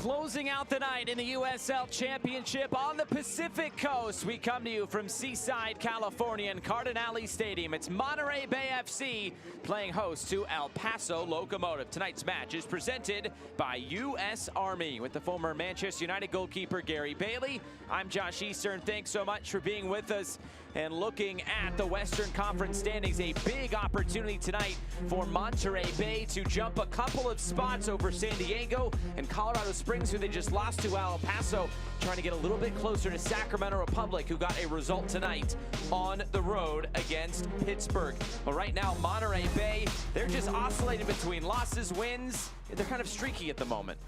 Closing out the night in the USL Championship on the Pacific Coast. We come to you from Seaside, California in Cardinale Stadium. It's Monterey Bay FC playing host to El Paso Locomotive. Tonight's match is presented by US Army with the former Manchester United goalkeeper Gary Bailey. I'm Josh Eastern. Thanks so much for being with us and looking at the Western Conference standings. A big opportunity tonight for Monterey Bay to jump a couple of spots over San Diego and Colorado Springs, who they just lost to El Paso, trying to get a little bit closer to Sacramento Republic, who got a result tonight on the road against Pittsburgh. Well, right now, Monterey Bay, they're just oscillating between losses, wins. They're kind of streaky at the moment.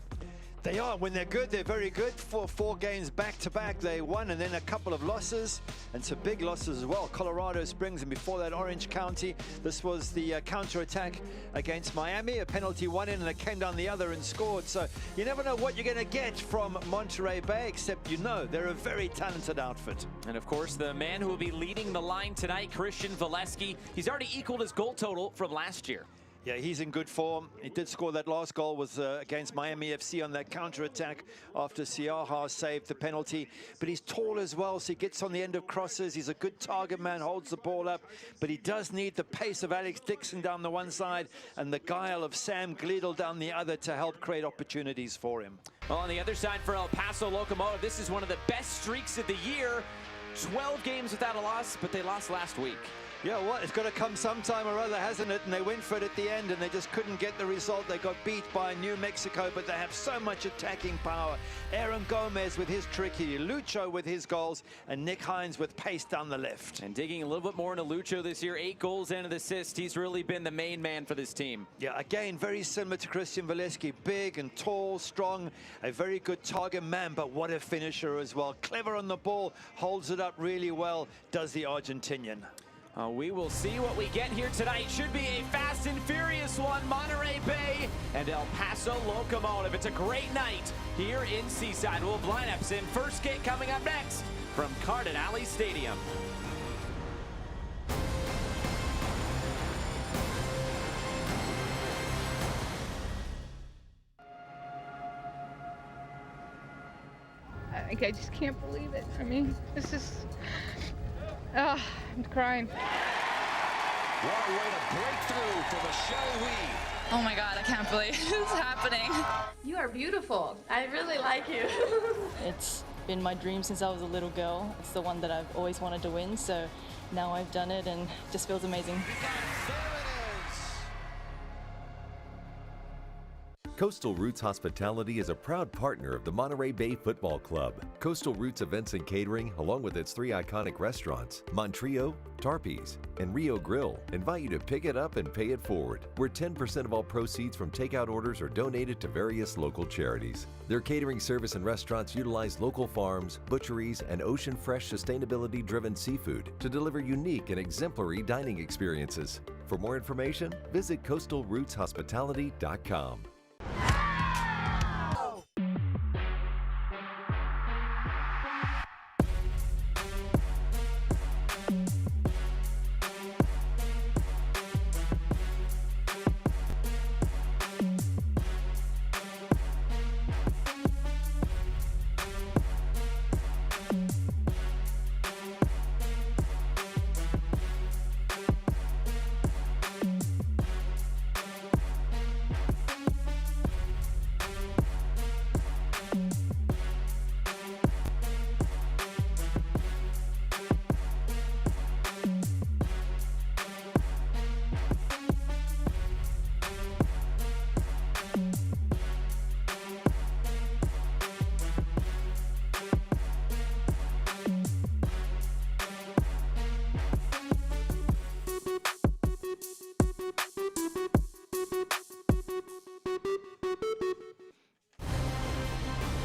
They are. When they're good, they're very good. Four games back-to-back, they won, and then a couple of losses, and some big losses as well. Colorado Springs, and before that, Orange County. This was the counter-attack against Miami. A penalty one in, and they came down the other and scored. So you never know what you're going to get from Monterey Bay, except you know they're a very talented outfit. And of course, the man who will be leading the line tonight, Christian Valesky, he's already equaled his goal total from last year. Yeah, he's in good form. He did score. That last goal was against Miami FC on that counter-attack after Siaha saved the penalty. But he's tall as well, so he gets on the end of crosses. He's a good target man, holds the ball up. But he does need the pace of Alex Dixon down the one side and the guile of Sam Gleadle down the other to help create opportunities for him. Well, on the other side for El Paso Locomotive, this is one of the best streaks of the year. 12 games without a loss, but they lost last week. Yeah, well, it's got to come sometime or other, hasn't it? And they went for it at the end, and they just couldn't get the result. They got beat by New Mexico, but they have so much attacking power. Aaron Gomez with his tricky, Lucho with his goals, and Nick Hines with pace down the left. And digging a little bit more into Lucho this year, 8 goals and an assist. He's really been the main man for this team. Yeah, again, very similar to Christian Valesky. Big and tall, strong, a very good target man, but what a finisher as well. Clever on the ball, holds it up really well, does the Argentinian. We will see what we get here tonight. Should be a fast and furious one. Monterey Bay and El Paso Locomotive. It's a great night here in Seaside. We'll have lineups in first kick coming up next from Cardinale Stadium. I just can't believe it. I mean, this is... I'm crying. What a way to break through for Michelle Wee. Oh my God, I can't believe this is happening. You are beautiful. I really like you. It's been my dream since I was a little girl. It's the one that I've always wanted to win, so now I've done it and it just feels amazing. Coastal Roots Hospitality is a proud partner of the Monterey Bay Football Club. Coastal Roots Events and Catering, along with its 3 iconic restaurants, Montrio, Tarpe's, and Rio Grill, invite you to pick it up and pay it forward, where 10% of all proceeds from takeout orders are donated to various local charities. Their catering service and restaurants utilize local farms, butcheries, and ocean fresh sustainability-driven seafood to deliver unique and exemplary dining experiences. For more information, visit coastalrootshospitality.com.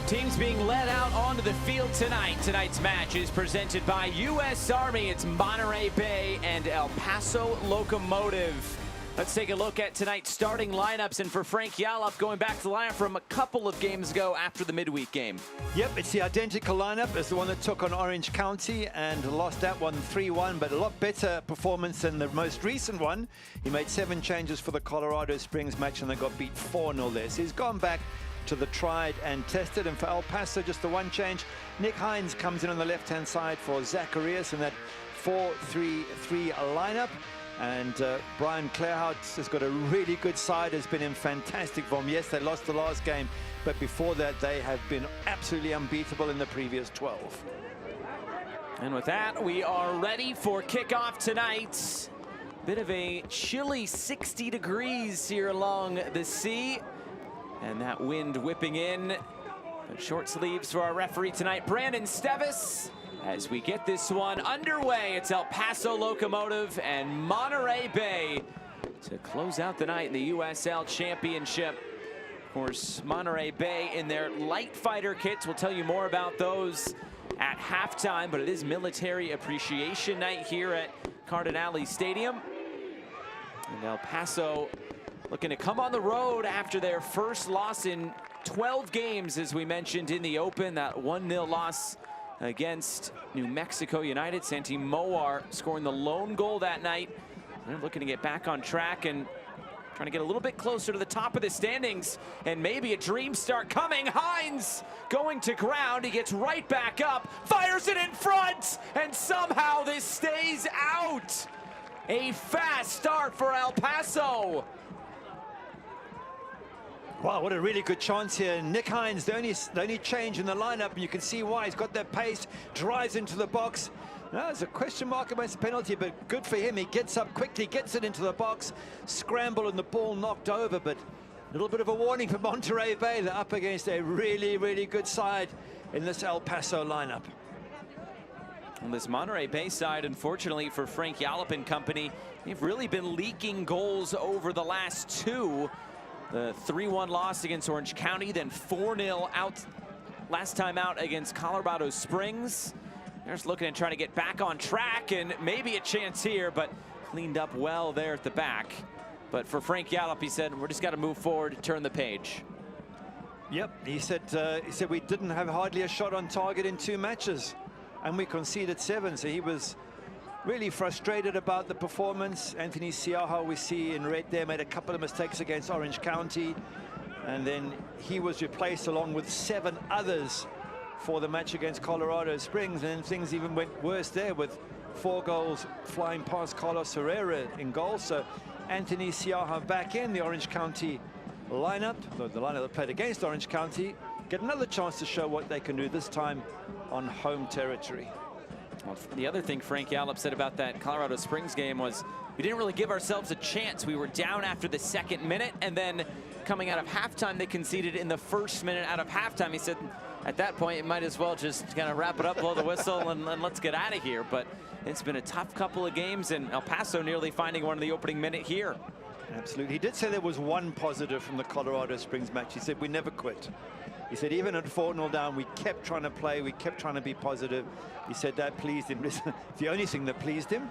Teams being led out onto the field tonight. Tonight's match is presented by US Army. It's Monterey Bay and El Paso Locomotive. Let's take a look at tonight's starting lineups, and for Frank Yallop, going back to the lineup from a couple of games ago after the midweek game. Yep, it's the identical lineup as the one that took on Orange County and lost that one 3-1, but a lot better performance than the most recent one. He made 7 changes for the Colorado Springs match and they got beat 4-0 there. So he's gone back to the tried and tested. And for El Paso, just the one change. Nick Hines comes in on the left-hand side for Zacharias in that 4-3-3 lineup. And Brian Clarehout has got a really good side, has been in fantastic form. Yes, they lost the last game, but before that, they have been absolutely unbeatable in the previous 12. And with that, we are ready for kickoff tonight. Bit of a chilly 60 degrees here along the sea. And that wind whipping in. But short sleeves for our referee tonight, Brandon Stevis. As we get this one underway, it's El Paso Locomotive and Monterey Bay to close out the night in the USL Championship. Of course, Monterey Bay in their light fighter kits. We'll tell you more about those at halftime, but it is Military Appreciation Night here at Cardinale Stadium. And El Paso looking to come on the road after their first loss in 12 games, as we mentioned in the open, that 1-0 loss against New Mexico United. Santi Moar scoring the lone goal that night. They're looking to get back on track and trying to get a little bit closer to the top of the standings, and maybe a dream start coming. Hines going to ground. He gets right back up, fires it in front, and somehow this stays out. A fast start for El Paso. Wow, what a really good chance here. Nick Hines, the only change in the lineup, and you can see why. He's got that pace, drives into the box. Now, there's a question mark about the penalty, but good for him. He gets up quickly, gets it into the box, scramble, and the ball knocked over. But a little bit of a warning for Monterey Bay. They're up against a really, really good side in this El Paso lineup. On this Monterey Bay side, unfortunately for Frank Yallop and company, they've really been leaking goals over the last two. The 3-1 loss against Orange County, then 4-0 out last time out against Colorado Springs. They're just looking at trying to get back on track, and maybe a chance here, but cleaned up well there at the back. But for Frank Yallop, he said, we're just got to move forward, turn the page. Yep, he said we didn't have hardly a shot on target in 2 matches, and we conceded 7, so he was really frustrated about the performance. Anthony Siaha, we see in red there, made a couple of mistakes against Orange County, and then he was replaced along with 7 others for the match against Colorado Springs, and things even went worse there with 4 goals flying past Carlos Herrera in goal. So Anthony Siaha back in the Orange County lineup, the lineup that played against Orange County, get another chance to show what they can do, this time on home territory. Well, the other thing Frank Yallop said about that Colorado Springs game was we didn't really give ourselves a chance. We were down after the 2nd minute, and then coming out of halftime, they conceded in the 1st minute out of halftime. He said at that point, it might as well just kind of wrap it up, blow the whistle, and let's get out of here. But it's been a tough couple of games, and El Paso nearly finding one in the opening minute here. Absolutely. He did say there was one positive from the Colorado Springs match. He said, we never quit. He said, even at 4-0 down, we kept trying to play. We kept trying to be positive. He said that pleased him. The only thing that pleased him.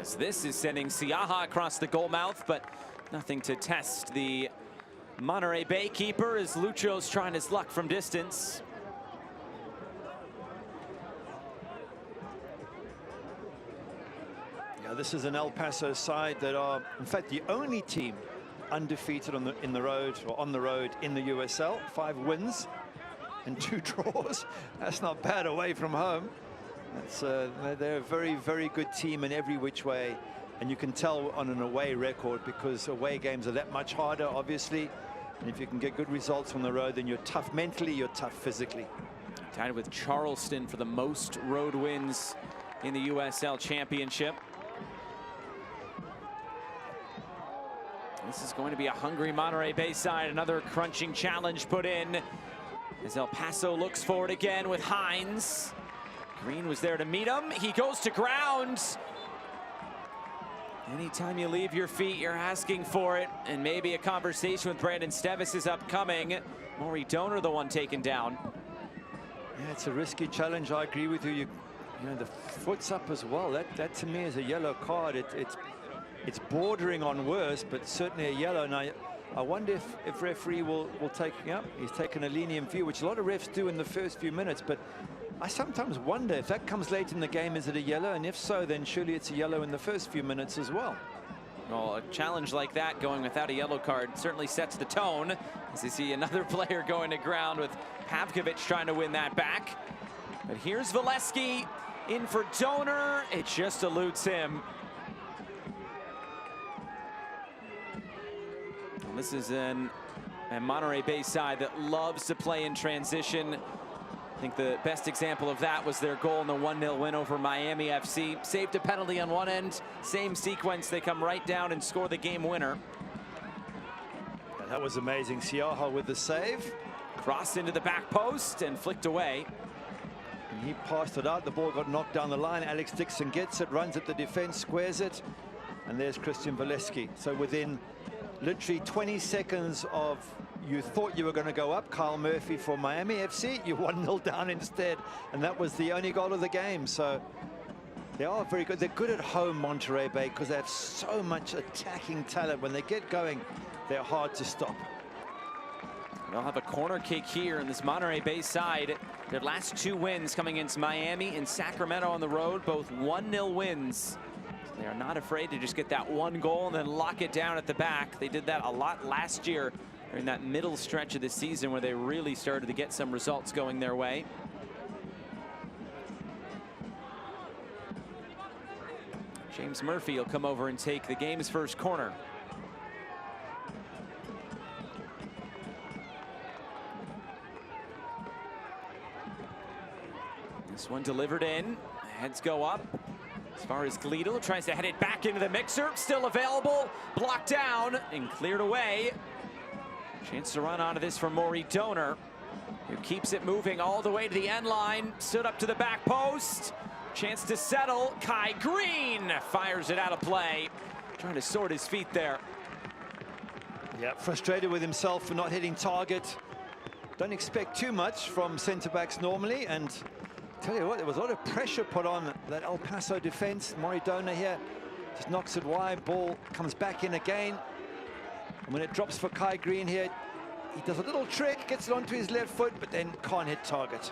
As this is sending Siaha across the goal mouth, but nothing to test the Monterey Bay keeper as Lucho's trying his luck from distance. Yeah, this is an El Paso side that are, in fact, the only team undefeated on the road in the USL. 5 wins and 2 draws. That's not bad away from home. That's they're a very, very good team in every which way, and you can tell on an away record, because away games are that much harder, obviously. And if you can get good results on the road, then you're tough mentally, you're tough physically. Tied with Charleston for the most road wins in the USL Championship. This is going to be a hungry Monterey Bay side. Another crunching challenge put in as El Paso looks forward again with Hines. Green was there to meet him. He goes to ground. Anytime you leave your feet, you're asking for it. And maybe a conversation with Brandon Stevis is upcoming. Maury Donor, the one taken down. Yeah, it's a risky challenge. I agree with you. You know, the foot's up as well. That to me is a yellow card. It's bordering on worse, but certainly a yellow. And I wonder if referee will take, yeah, he's taken a lenient view, which a lot of refs do in the first few minutes. But I sometimes wonder if that comes late in the game, is it a yellow? And if so, then surely it's a yellow in the first few minutes as well. Well, a challenge like that going without a yellow card certainly sets the tone, as you see another player going to ground with Pavkovic trying to win that back. But here's Valesky in for Donor. It just eludes him. And this is a Monterey Bay side that loves to play in transition. I think the best example of that was their goal in the 1-0 win over Miami FC. Saved a penalty on one end, same sequence, they come right down and score the game winner. That was amazing. Siaha with the save. Crossed into the back post and flicked away. And he passed it out. The ball got knocked down the line. Alex Dixon gets it, runs at the defense, squares it. And there's Christian Valesky. So within literally 20 seconds of you thought you were going to go up, Kyle Murphy for Miami FC, you 1-0 down instead. And that was the only goal of the game. So they are very good. They're good at home, Monterey Bay, because they have so much attacking talent. When they get going, they're hard to stop. They'll have a corner kick here in this Monterey Bay side. Their last 2 wins coming against Miami and Sacramento on the road, both 1-0 wins. So they are not afraid to just get that 1 goal and then lock it down at the back. They did that a lot last year during that middle stretch of the season where they really started to get some results going their way. James Murphy will come over and take the game's first corner. This one delivered in. Heads go up. As far as Gleedle tries to head it back into the mixer. Still available. Blocked down and cleared away. Chance to run onto this from Maury Donor, who keeps it moving all the way to the end line. Stood up to the back post. Chance to settle. Kai Green fires it out of play. Trying to sort his feet there. Yeah, frustrated with himself for not hitting target. Don't expect too much from centre-backs normally, and tell you what, there was a lot of pressure put on that El Paso defense. Maury Donor here just knocks it wide. Ball comes back in again. And when it drops for Kai Green here, he does a little trick, gets it onto his left foot, but then can't hit target.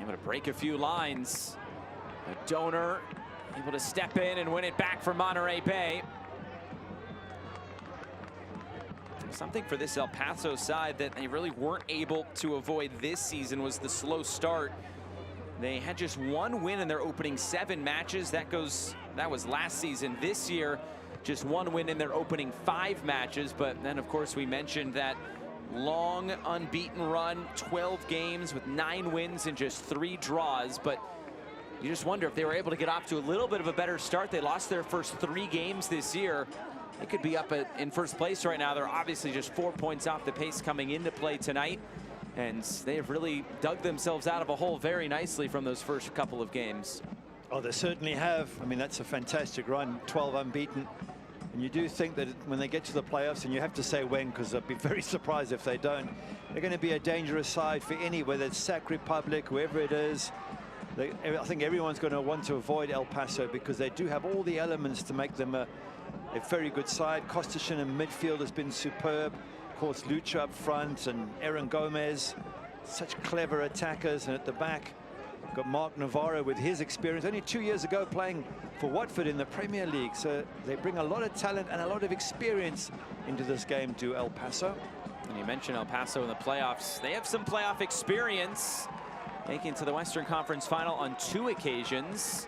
Able to break a few lines. A Donor able to step in and win it back for Monterey Bay. Something for this El Paso side that they really weren't able to avoid this season was the slow start. They had just 1 win in their opening 7 matches. That was last season. This year, just 1 win in their opening 5 matches. But then, of course, we mentioned that long unbeaten run, 12 games with 9 wins and just 3 draws. But you just wonder if they were able to get off to a little bit of a better start. They lost their first 3 games this year. They could be up in first place right now. They're obviously just 4 points off the pace coming into play tonight. And they have really dug themselves out of a hole very nicely from those first couple of games. Oh, they certainly have. I mean, that's a fantastic run, 12 unbeaten. And you do think that when they get to the playoffs, and you have to say when, because I'd be very surprised if they don't, they're going to be a dangerous side for any, whether it's Sac Republic, whoever it is. I think everyone's going to want to avoid El Paso because they do have all the elements to make them a very good side. Kostashin in midfield has been superb. Of course, Lucha up front and Aaron Gomez, such clever attackers. And at the back, got Mark Navarro with his experience, only 2 years ago playing for Watford in the Premier League. So they bring a lot of talent and a lot of experience into this game to El Paso. And you mentioned El Paso in the playoffs. They have some playoff experience, making it to the Western Conference Final on 2 occasions.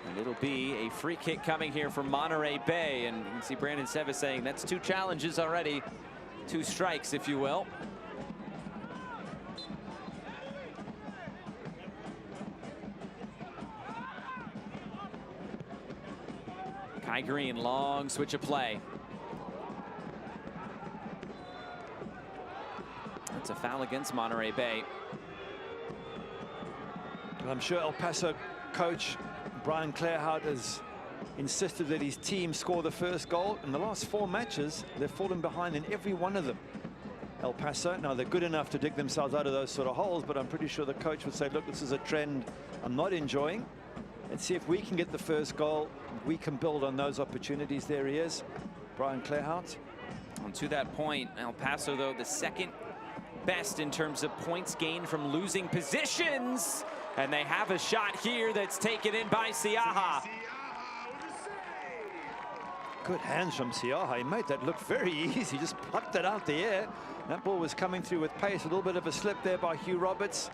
And it'll be a free kick coming here from Monterey Bay. And you can see Brandon Seva saying that's 2 challenges already. 2 strikes, if you will. Kai Green, long switch of play. That's a foul against Monterey Bay. Well, I'm sure El Paso coach Brian Clarehout has insisted that his team score the first goal. In the last 4 matches, they've fallen behind in every one of them. El Paso, now they're good enough to dig themselves out of those sort of holes, but I'm pretty sure the coach would say, look, this is a trend I'm not enjoying. Let's see if we can get the first goal. We can build on those opportunities. There he is, Brian Clarehout. And to that point, El Paso, though, the second best in terms of points gained from losing positions. And they have a shot here that's taken in by Siaha. Good hands from Siaha. He made that look very easy, just plucked it out the air. That ball was coming through with pace. A little bit of a slip there by Hugh Roberts.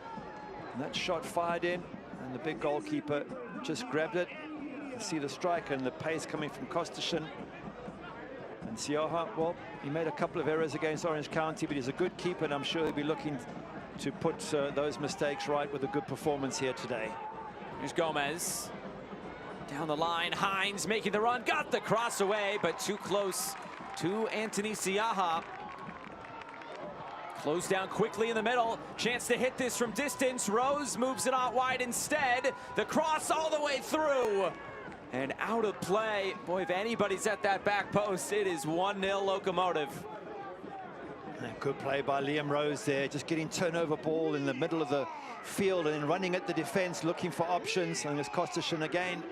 And that shot fired in, and the big goalkeeper just grabbed it. You see the strike and the pace coming from Kostashin. And Siaha, well, he made a couple of errors against Orange County, but he's a good keeper, and I'm sure he'll be looking to put those mistakes right with a good performance here today. Here's Gomez. Down the line, Hines making the run, got the cross away, but too close to Anthony Siaha. Closed down quickly in the middle. Chance to hit this from distance. Rose moves it out wide instead. The cross all the way through. And out of play. Boy, if anybody's at that back post, it is 1-0 Locomotive. And good play by Liam Rose there, just getting turnover ball in the middle of the field and then running at the defense, looking for options. And there's Kostashin again,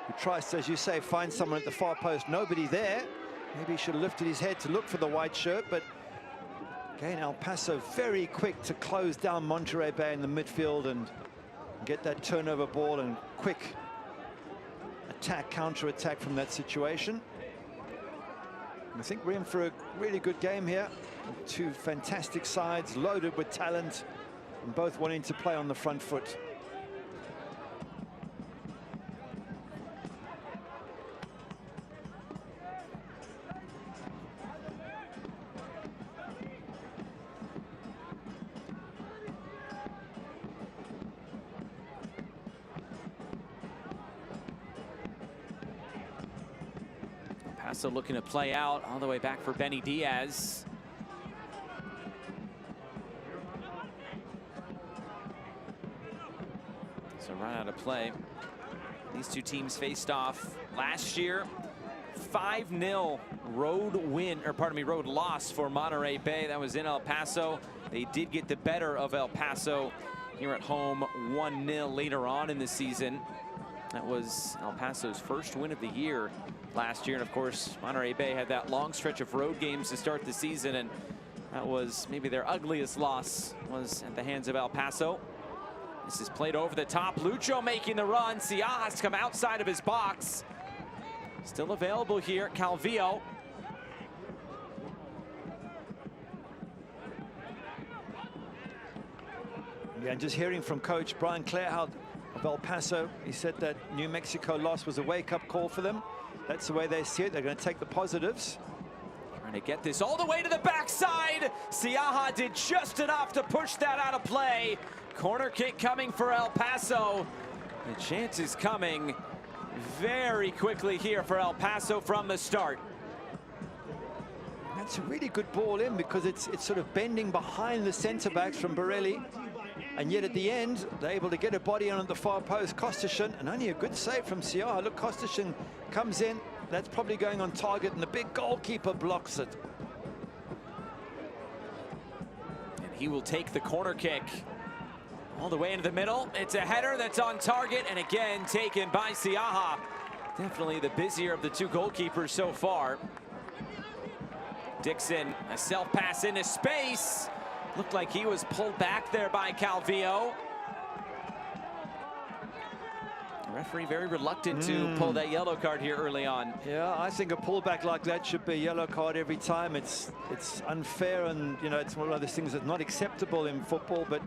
who tries to, as you say, find someone at the far post. Nobody there. Maybe he should have lifted his head to look for the white shirt, but again, El Paso very quick to close down Monterey Bay in the midfield and get that turnover ball and quick attack, counter-attack from that situation. I think we're in for a really good game here. Two fantastic sides, loaded with talent, and both wanting to play on the front foot. Paso looking to play out all the way back for Benny Diaz. So run out of play. These two teams faced off last year. 5-0 road win, or pardon me, road loss for Monterey Bay. That was in El Paso. They did get the better of El Paso here at home 1-0 later on in the season. That was El Paso's first win of the year last year. And of course, Monterey Bay had that long stretch of road games to start the season, and that was maybe their ugliest loss, was at the hands of El Paso. This is played over the top. Lucho making the run. Siaha's come outside of his box. Still available here, Calvillo. Yeah, and just hearing from Coach Brian Clarehout of El Paso, he said that New Mexico loss was a wake-up call for them. That's the way they see it. They're going to take the positives. Trying to get this all the way to the backside. Siaha did just enough to push that out of play. Corner kick coming for El Paso. The chance is coming very quickly here for El Paso from the start. That's a really good ball in, because it's sort of bending behind the centre backs from Borelli. And yet at the end, they're able to get a body on at the far post. Kostashin, and only a good save from Siaha. Look, Kostashin comes in. That's probably going on target, and the big goalkeeper blocks it. And he will take the corner kick all the way into the middle. It's a header that's on target, and again taken by Siaha. Definitely the busier of the two goalkeepers so far. Dixon, a self pass into space. Looked like he was pulled back there by Calvillo. The referee very reluctant to pull that yellow card here early on. Yeah, I think a pullback like that should be a yellow card every time. It's unfair, and you know, it's one of those things that's not acceptable in football, but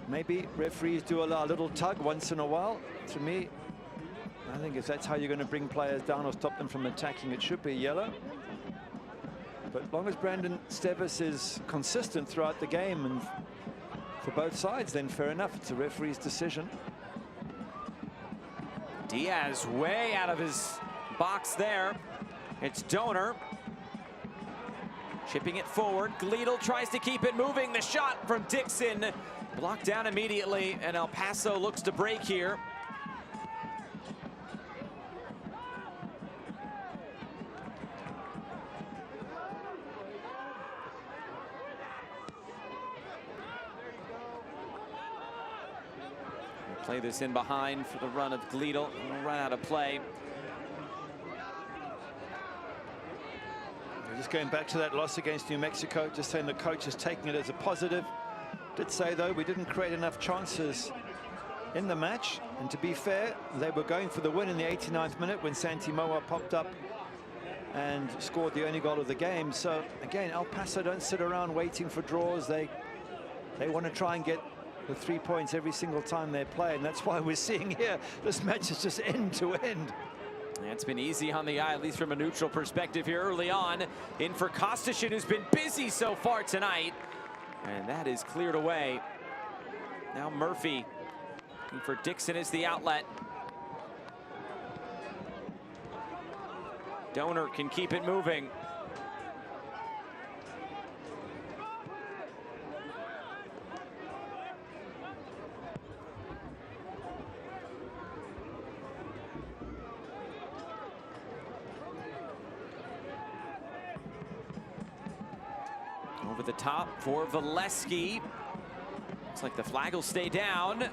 maybe referees do allow a little tug once in a while. To me, I think if that's how you're going to bring players down or stop them from attacking, it should be yellow. But as long as Brandon Stevis is consistent throughout the game and for both sides, then fair enough. It's a referee's decision. Diaz way out of his box there. It's Donor. Chipping it forward. Gleedle tries to keep it moving. The shot from Dixon blocked down immediately, and El Paso looks to break here. Play this in behind for the run of Gleedle. We'll run out of play. Just going back to that loss against New Mexico, just saying the coach is taking it as a positive. Did say, though, we didn't create enough chances in the match. And to be fair, they were going for the win in the 89th minute when Santi Moa popped up and scored the only goal of the game. So, again, El Paso don't sit around waiting for draws. They want to try and get the 3 points every single time they play. And that's why we're seeing here, this match is just end to end. It's been easy on the eye, at least from a neutral perspective here early on. In for Kostishin, who's been busy so far tonight. And that is cleared away. Now Murphy looking for Dixon as the outlet. Donor can keep it moving. Over the top for Valesky. Looks like the flag will stay down.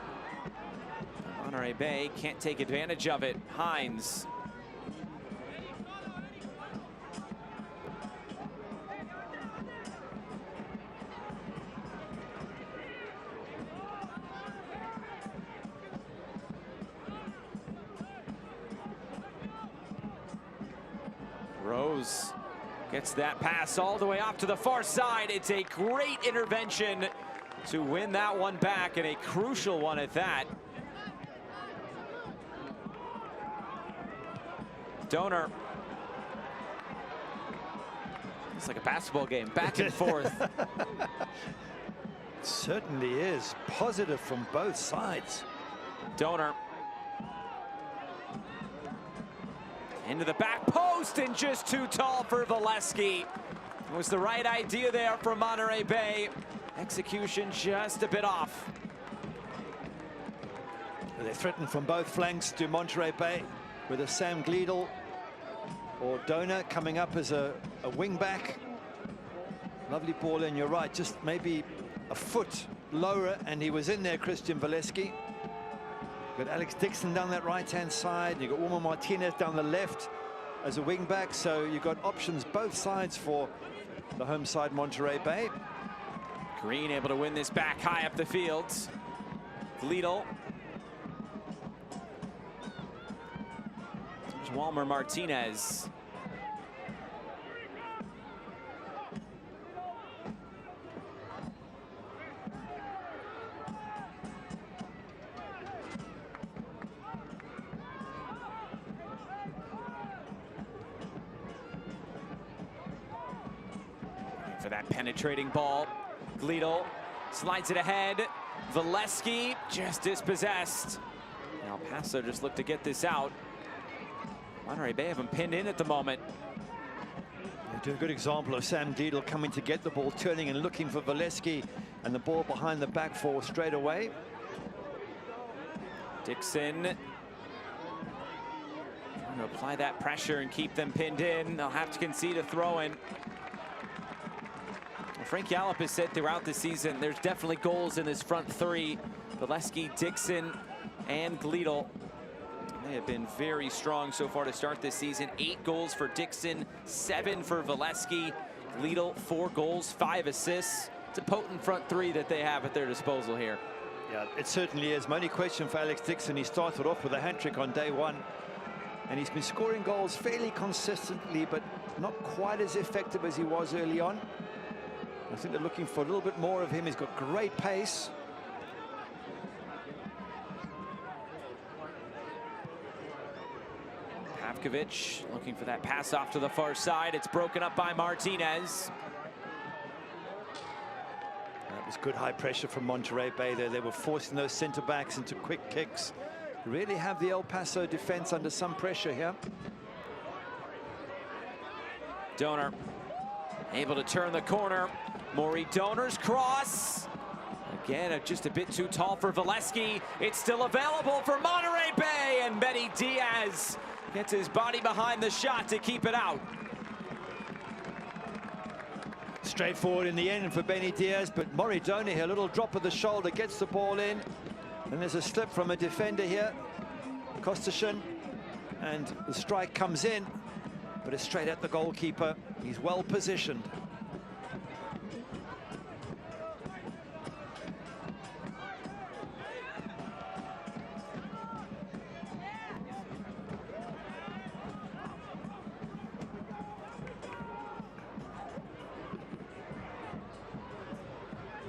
Monterey Bay can't take advantage of it. Hines. Rose gets that pass all the way off to the far side. It's a great intervention to win that one back, and a crucial one at that. Donor. It's like a basketball game, back and forth. It certainly is. Positive from both sides. Donor. Into the back post, and just too tall for Valesky. It was the right idea there from Monterey Bay. Execution just a bit off. They threaten from both flanks to Monterey Bay with a Sam Gleedle or Donor coming up as a wing back. Lovely ball in, you're right, just maybe a foot lower, and he was in there, Christian Valesky. You've got Alex Dixon down that right-hand side. You've got Wilmer Martinez down the left as a wing-back. So you've got options both sides for the home side, Monterey Bay. Green able to win this back high up the field. Gleedle. There's Wilmer Martinez. For that penetrating ball. Gleedle slides it ahead. Valesky just dispossessed. Now Paso just looked to get this out. Monterey Bay have him pinned in at the moment. Do a good example of Sam Gleedle coming to get the ball, turning and looking for Valesky, and the ball behind the back four straight away. Dixon trying to apply that pressure and keep them pinned in. They'll have to concede a throw-in. Frank Yallop has said throughout the season there's definitely goals in this front three. Valesky, Dixon, and Gleedle. They have been very strong so far to start this season. 8 goals for Dixon, 7 for Valesky. Gleedle, 4 goals, 5 assists. It's a potent front three that they have at their disposal here. Yeah, it certainly is. My only question for Alex Dixon, he started off with a hat-trick on day one, and he's been scoring goals fairly consistently, but not quite as effective as he was early on. I think they're looking for a little bit more of him. He's got great pace. Pavkovic looking for that pass off to the far side. It's broken up by Martinez. That was good high pressure from Monterey Bay there. They were forcing those center backs into quick kicks. Really have the El Paso defense under some pressure here. Donor able to turn the corner. Maury Donor's cross. Again, just a bit too tall for Valesky. It's still available for Monterey Bay, and Benny Diaz gets his body behind the shot to keep it out. Straightforward in the end for Benny Diaz, but Maury Donor here, a little drop of the shoulder, gets the ball in. And there's a slip from a defender here, Kostishin, and the strike comes in. but it's straight at the goalkeeper. He's well positioned.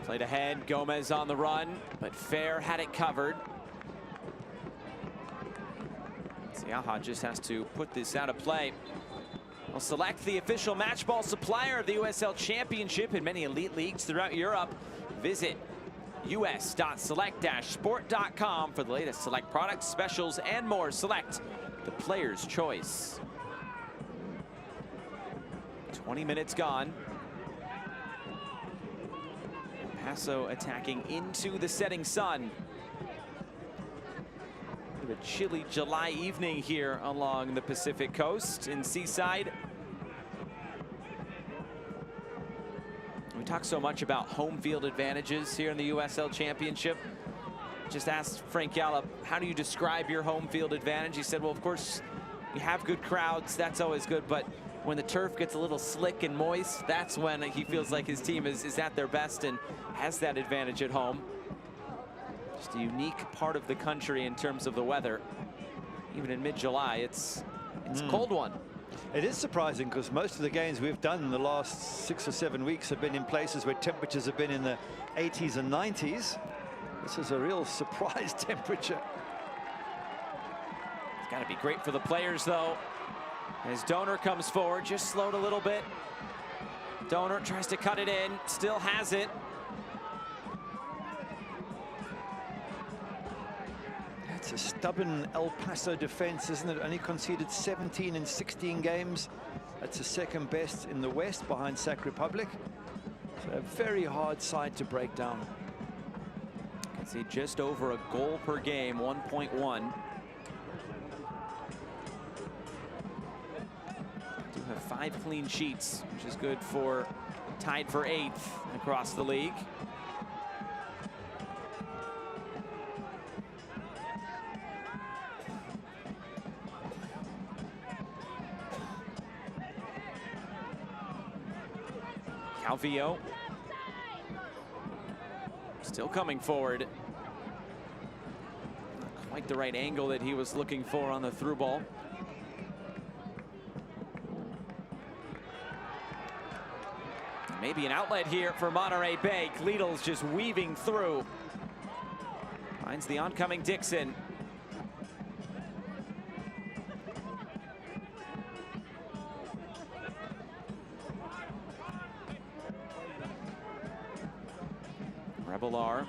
Played ahead, Gomez on the run, but Fair had it covered. Siaha just has to put this out of play. We'll select the official match ball supplier of the USL Championship and many elite leagues throughout Europe. Visit us.select-sport.com for the latest select products, specials, and more. Select the player's choice. 20 minutes gone. Paso attacking into the setting sun. A chilly July evening here along the Pacific coast in Seaside. We talk so much about home field advantages here in the USL Championship. Just asked Frank Yallop, how do you describe your home field advantage? He said, well, of course, you have good crowds. That's always good. But when the turf gets a little slick and moist, that's when he feels like his team is at their best and has that advantage at home. Just a unique part of the country in terms of the weather. Even in mid-July, it's a cold one. It is surprising because most of the games we've done in the last 6 or 7 weeks have been in places where temperatures have been in the 80s and 90s. This is a real surprise temperature. It's got to be great for the players, though. As Donor comes forward, just slowed a little bit. Donor tries to cut it in, still has it. It's a stubborn El Paso defense, isn't it? Only conceded 17 in 16 games. That's the second best in the West behind Sac Republic. So a very hard side to break down. You can see just over a goal per game, 1.1. Do have 5 clean sheets, which is good for tied for 8th across the league. Calvillo still coming forward. Not quite the right angle that he was looking for on the through ball. Maybe an outlet here for Monterey Bay. Gleedle's just weaving through. Finds the oncoming Dixon. Revelar.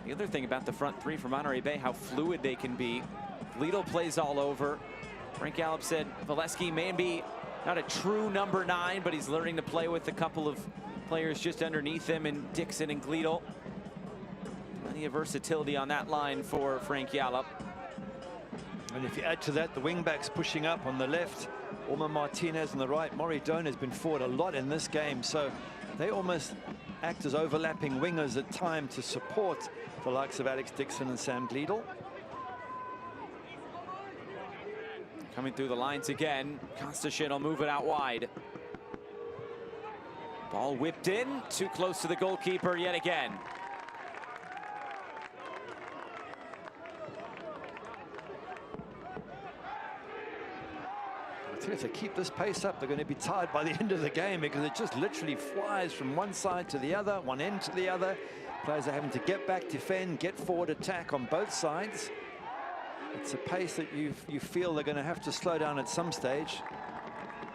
The other thing about the front three for Monterey Bay, how fluid they can be. Gleedle plays all over. Frank Yallop said Valesky may be not a true number 9, but he's learning to play with a couple of players just underneath him in Dixon and Gleedle. Plenty of versatility on that line for Frank Yallop. And if you add to that the wingbacks pushing up on the left, Orma Martinez on the right, Maury Doan has been forward a lot in this game, so they almost act as overlapping wingers at time to support the likes of Alex Dixon and Sam Gleedle. Coming through the lines again. Kostashin will move it out wide. Ball whipped in, too close to the goalkeeper yet again. If they keep this pace up, they're going to be tired by the end of the game because it just literally flies from one side to the other, one end to the other. Players are having to get back, defend, get forward, attack on both sides. It's a pace that you feel they're going to have to slow down at some stage.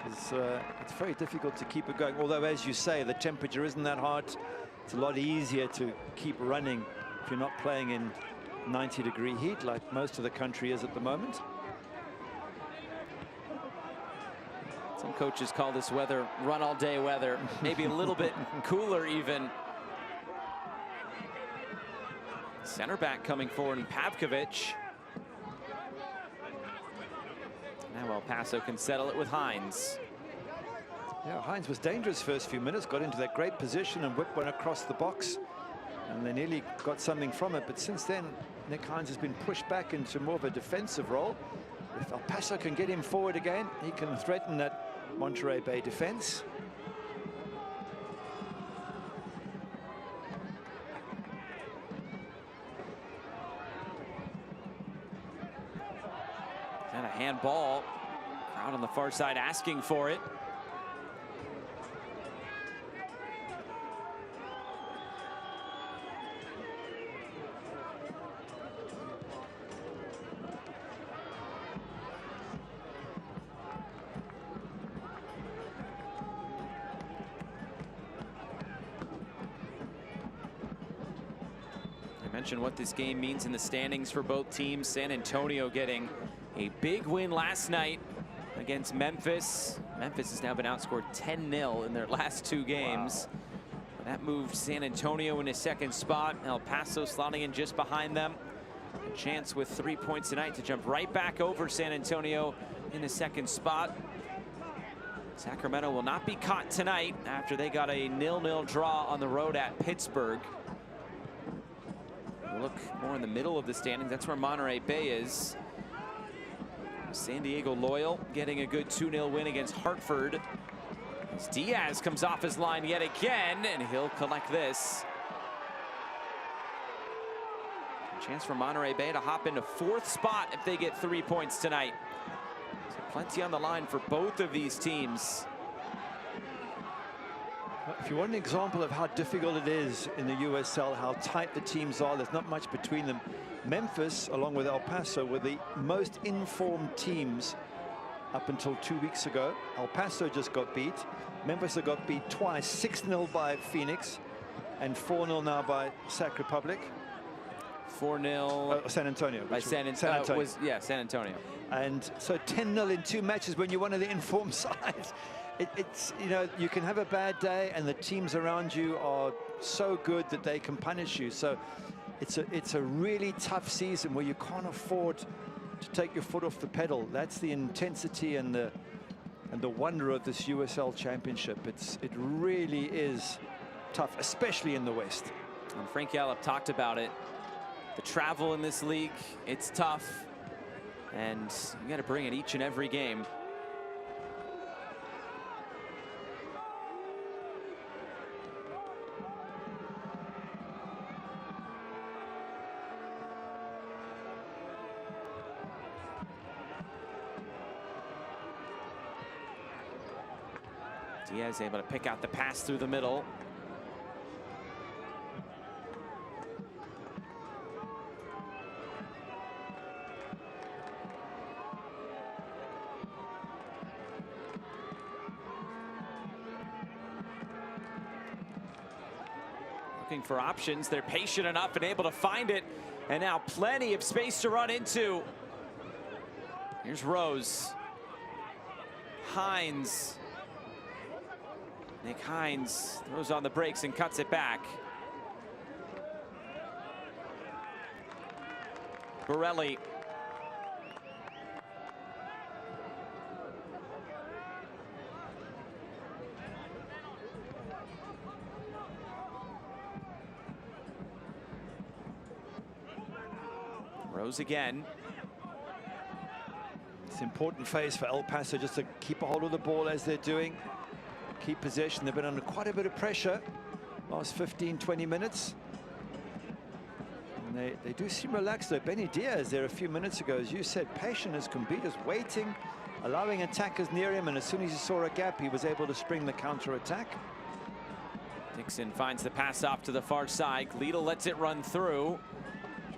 It's very difficult to keep it going. Although, as you say, the temperature isn't that hot. It's a lot easier to keep running if you're not playing in 90-degree heat like most of the country is at the moment. Some coaches call this weather run all day weather, maybe a little bit cooler even. Center back coming forward, and Pavkovic. Now El Paso can settle it with Hines. Yeah, Hines was dangerous first few minutes, got into that great position and whipped one across the box. And they nearly got something from it. But since then, Nick Hines has been pushed back into more of a defensive role. If El Paso can get him forward again, he can threaten that Monterey Bay defense. And a handball. Crowd on the far side asking for it. I mentioned what this game means in the standings for both teams. San Antonio getting a big win last night against Memphis. Memphis has now been outscored 10-0 in their last 2 games. Wow. That moved San Antonio in his second spot. El Paso slotting in just behind them. A chance with 3 points tonight to jump right back over San Antonio in the second spot. Sacramento will not be caught tonight after they got a 0-0 draw on the road at Pittsburgh. We'll look more in the middle of the standings. That's where Monterey Bay is. San Diego Loyal getting a good 2-0 win against Hartford. As Diaz comes off his line yet again, and he'll collect this. A chance for Monterey Bay to hop into 4th spot if they get 3 points tonight. So plenty on the line for both of these teams. If you want an example of how difficult it is in the USL, how tight the teams are, there's not much between them. Memphis, along with El Paso, were the most informed teams up until 2 weeks ago. El Paso just got beat. Memphis got beat twice, 6-0 by Phoenix and 4-0 now by Sac Republic. 4-0 San Antonio. By San Antonio. San Antonio. And so 10-0 in 2 matches when you're one of the informed sides. It's, you know, you can have a bad day and the teams around you are so good that they can punish you. So it's a really tough season where you can't afford to take your foot off the pedal. That's the intensity and the wonder of this USL Championship. It really is tough, especially in the West. And Frank Gallup talked about it. The travel in this league, it's tough, and you got to bring it each and every game. Diaz able to pick out the pass through the middle. Looking for options. They're patient enough and able to find it. And now plenty of space to run into. Here's Rose. Hines. Nick Hines throws on the brakes and cuts it back. Borelli. Rose again. It's an important phase for El Paso just to keep a hold of the ball as they're doing. Keep possession. They've been under quite a bit of pressure last 15-20 minutes. And they do seem relaxed though. Benny Diaz there a few minutes ago, as you said, patient as can be, just waiting, allowing attackers near him, and as soon as he saw a gap, he was able to spring the counter-attack. Dixon finds the pass off to the far side. Lidl lets it run through.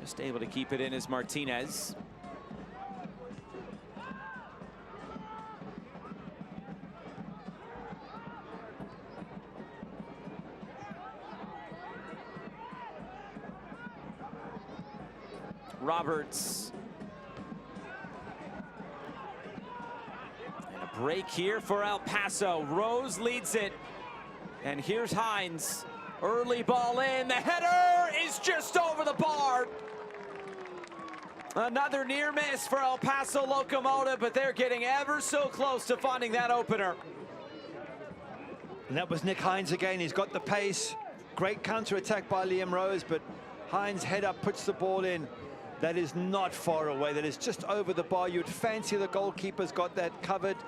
Just able to keep it in as Martinez. Roberts. And a break here for El Paso. Rose leads it. And here's Hines. Early ball in. The header is just over the bar. Another near miss for El Paso Locomotive, but they're getting ever so close to finding that opener. And that was Nick Hines again. He's got the pace. Great counter-attack by Liam Rose, but Hines head up, puts the ball in. That is not far away. That is just over the bar. You'd fancy the goalkeeper's got that covered.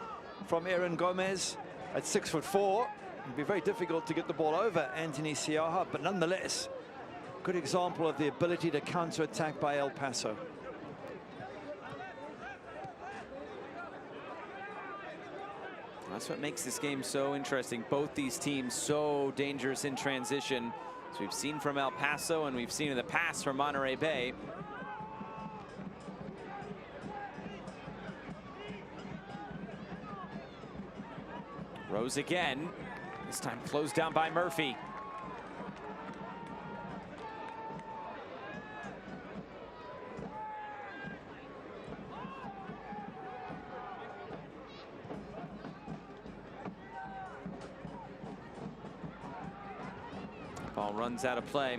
from Aaron Gomez at 6'4". It'd be very difficult to get the ball over Anthony Siaha, but nonetheless, good example of the ability to counter-attack by El Paso. That's what makes this game so interesting. Both these teams so dangerous in transition, as we've seen from El Paso and we've seen in the past from Monterey Bay. Rose again, this time closed down by Murphy. Ball runs out of play.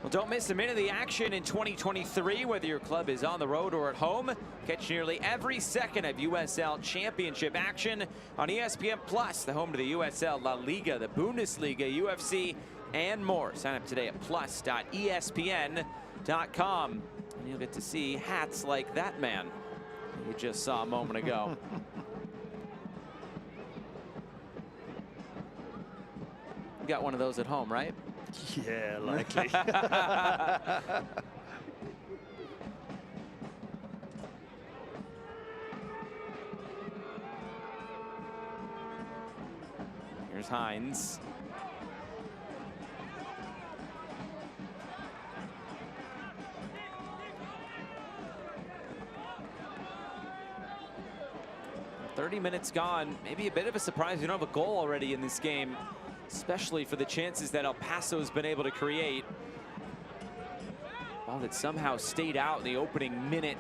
Well, don't miss a minute of the action in 2023, whether your club is on the road or at home. Catch nearly every second of USL Championship action on ESPN Plus, the home to the USL La Liga, the Bundesliga, UFC, and more. Sign up today at plus.espn.com, and you'll get to see hats like that man you just saw a moment ago. You got one of those at home, right? Yeah, likely. Here's Hines. "30 minutes gone." Maybe a bit of a surprise. You don't have a goal already in this game, especially for the chances that El Paso's been able to create. Ball that somehow stayed out in the opening minute.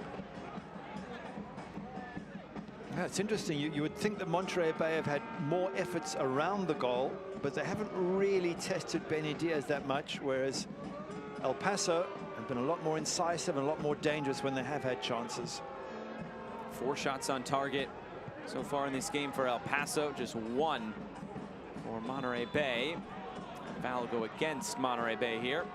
Yeah, it's interesting. You would think that Monterey Bay have had more efforts around the goal, but they haven't really tested Benny Diaz that much, whereas El Paso have been a lot more incisive and a lot more dangerous when they have had chances. 4 shots on target so far in this game for El Paso, just 1 for Monterey Bay. Foul will go against Monterey Bay here.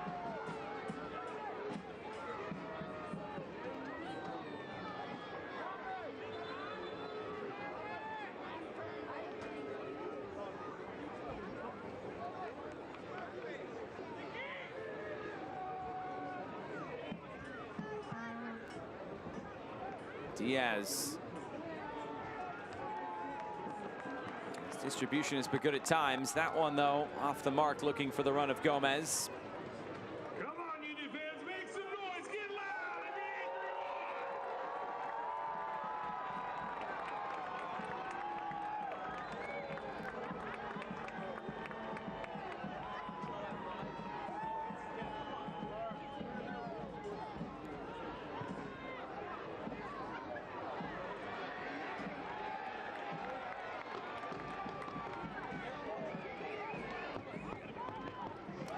Diaz. His distribution has been good at times. That one, though, off the mark, looking for the run of Gomez. Come on, Union fans, make some noise, get loud,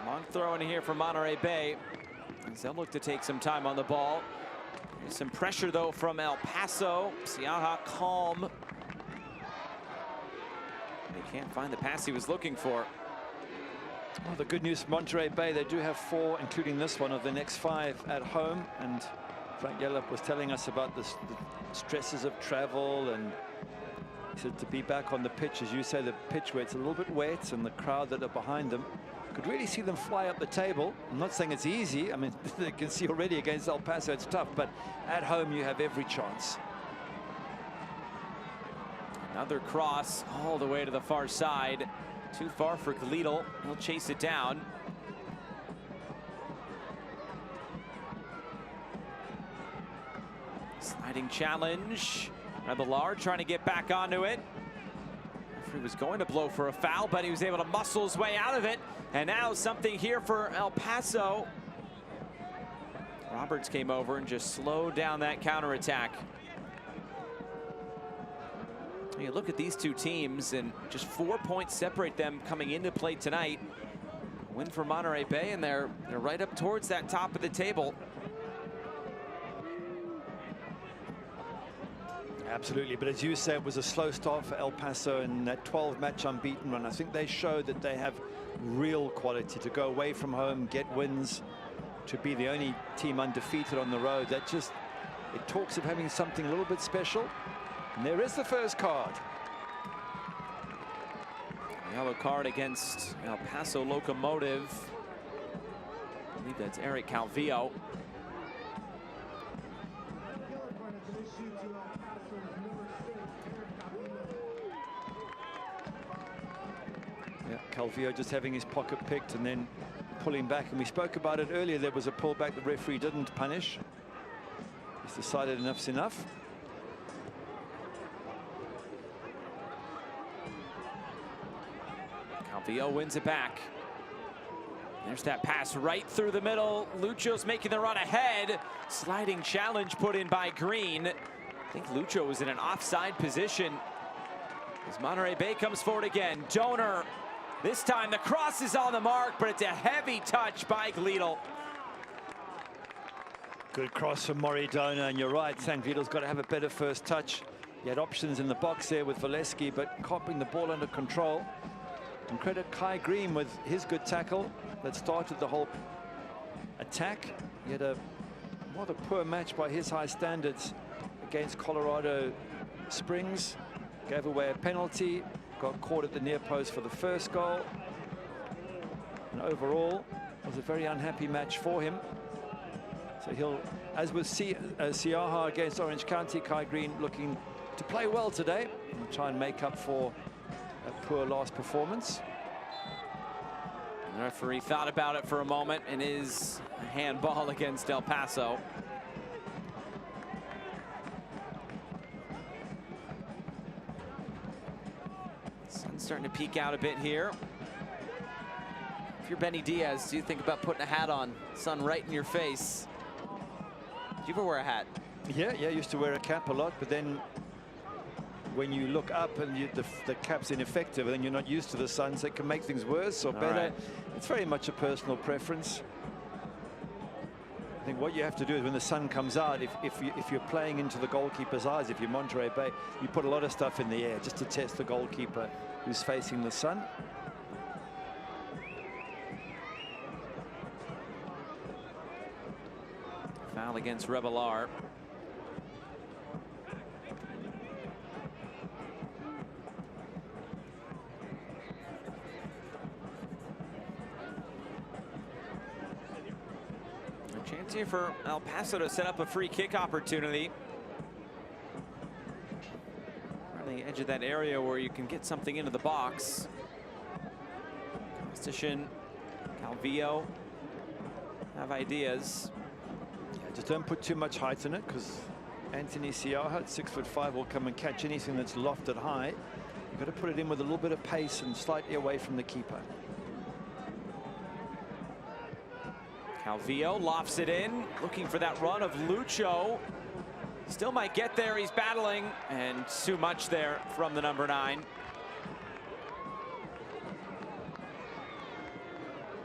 Long throw in here from Monterey Bay, as they'll look to take some time on the ball. There's some pressure, though, from El Paso. Siaha calm. They can't find the pass he was looking for. Well, the good news for Monterey Bay, they do have 4, including this one, of the next 5 at home. And Frank Yellop was telling us about the stresses of travel, and he said to be back on the pitch, as you say, the pitch where it's a little bit wet, and the crowd that are behind them could really see them fly up the table. I'm not saying it's easy. I mean, they can see already against El Paso it's tough, but at home you have every chance. Another cross all the way to the far side. Too far for Galidal. He'll chase it down. Sliding challenge. Rebellar trying to get back onto it. Referee was going to blow for a foul, but he was able to muscle his way out of it. And now something here for El Paso. Roberts came over and just slowed down that counterattack. You look at these two teams, and just 4 points separate them coming into play tonight. Win for Monterey Bay, and they're right up towards that top of the table. Absolutely, but as you said, it was a slow start for El Paso in that 12-match unbeaten run. I think they showed that they have real quality to go away from home, get wins, to be the only team undefeated on the road. That just, it talks of having something a little bit special. And there is the first card. Yellow card against El Paso Locomotive. I believe that's Eric Calvillo. Yeah, Calvillo just having his pocket picked and then pulling back. And we spoke about it earlier. There was a pullback the referee didn't punish. He's decided enough's enough. Calvillo wins it back. There's that pass right through the middle. Lucho's making the run ahead. Sliding challenge put in by Green. I think Lucho was in an offside position. As Monterey Bay comes forward again. Donor. This time the cross is on the mark, but it's a heavy touch by Gleedle. Good cross from Maury Donor, and you're right, St. Gleedle's got to have a better first touch. He had options in the box there with Valesky, but can't bring the ball under control. And credit Kai Green with his good tackle that started the whole attack. He had a rather poor match by his high standards against Colorado Springs. Gave away a penalty, got caught at the near post for the first goal. And overall, it was a very unhappy match for him. So he'll, as with Siaha against Orange County, Kai Green looking to play well today and try and make up for a poor last performance. The referee thought about it for a moment and is a handball against El Paso. Sun's starting to peek out a bit here. If you're Benny Diaz, do you think about putting a hat on? Sun right in your face. Do you ever wear a hat? Yeah, I used to wear a cap a lot, but then when you look up and the cap's ineffective and you're not used to the sun, so it can make things worse or better. Right. It's very much a personal preference. I think what you have to do is when the sun comes out, if you're playing into the goalkeeper's eyes, if you're Monterey Bay, you put a lot of stuff in the air just to test the goalkeeper who's facing the sun. Foul against Revelar. A chance here for El Paso to set up a free kick opportunity. On the edge of that area where you can get something into the box. Constitution, Calvillo have ideas. Just don't put too much height in it, because Anthony Siaha at 6'5" will come and catch anything that's lofted high. You've got to put it in with a little bit of pace and slightly away from the keeper. Calvillo lofts it in, looking for that run of Lucho. Still might get there, he's battling, and too much there from the number 9.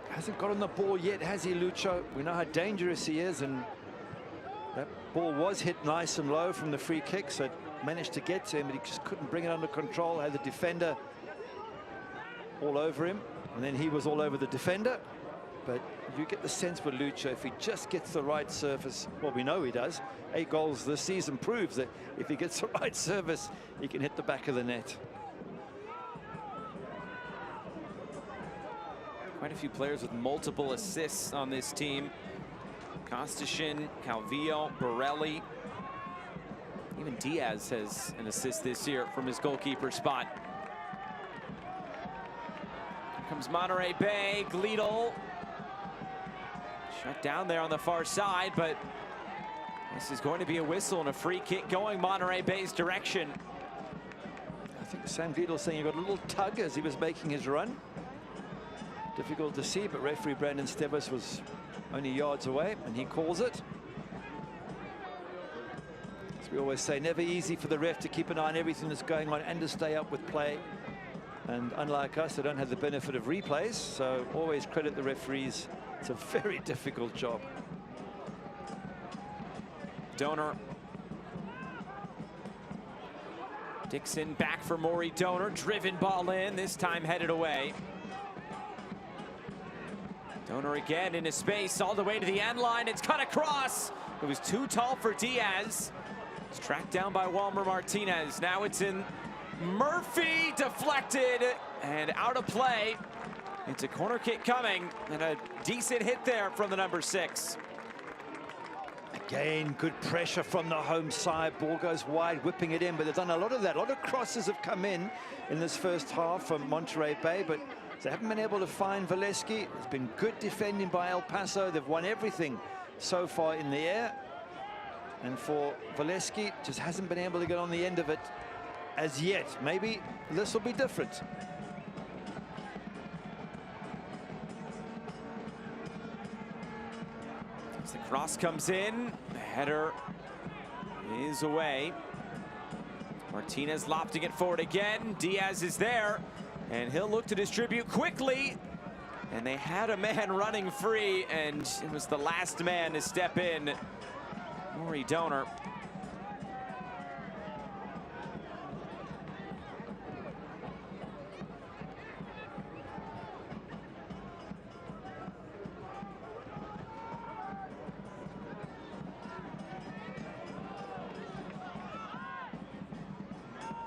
Hasn't got on the ball yet, has he, Lucho? We know how dangerous he is, and that ball was hit nice and low from the free kick, so it managed to get to him, but he just couldn't bring it under control. Had the defender all over him, and then he was all over the defender. But you get the sense with Lucho, if he just gets the right surface, well, we know he does. 8 goals this season proves that if he gets the right surface, he can hit the back of the net. Quite a few players with multiple assists on this team. Constitution, Calvillo, Borelli. Even Diaz has an assist this year from his goalkeeper spot. Here comes Monterey Bay, Gleedle. Shut down there on the far side, but this is going to be a whistle and a free kick going Monterey Bay's direction. I think Sam Gleedle saying he got a little tug as he was making his run. Difficult to see, but referee Brandon Stebbers was only yards away, and he calls it. As we always say, never easy for the ref to keep an eye on everything that's going on and to stay up with play. And unlike us, they don't have the benefit of replays, so always credit the referees. It's a very difficult job. Donor. Dixon back for Maury Donor. Driven ball in, this time headed away. Donor again into space all the way to the end line. It's cut across. It was too tall for Diaz. It's tracked down by Walmer Martinez. Now it's in Murphy, deflected, and out of play. It's a corner kick coming, and a decent hit there from the number 6. Again, good pressure from the home side. Ball goes wide, whipping it in, but they've done a lot of that. A lot of crosses have come in this first half from Monterey Bay, but they haven't been able to find Valesky. It's been good defending by El Paso. They've won everything so far in the air. And for Valesky, just hasn't been able to get on the end of it as yet. Maybe this will be different. As the cross comes in, the header is away. Martinez lofting it forward again. Diaz is there, and he'll look to distribute quickly. And they had a man running free, and it was the last man to step in. Maury Donor.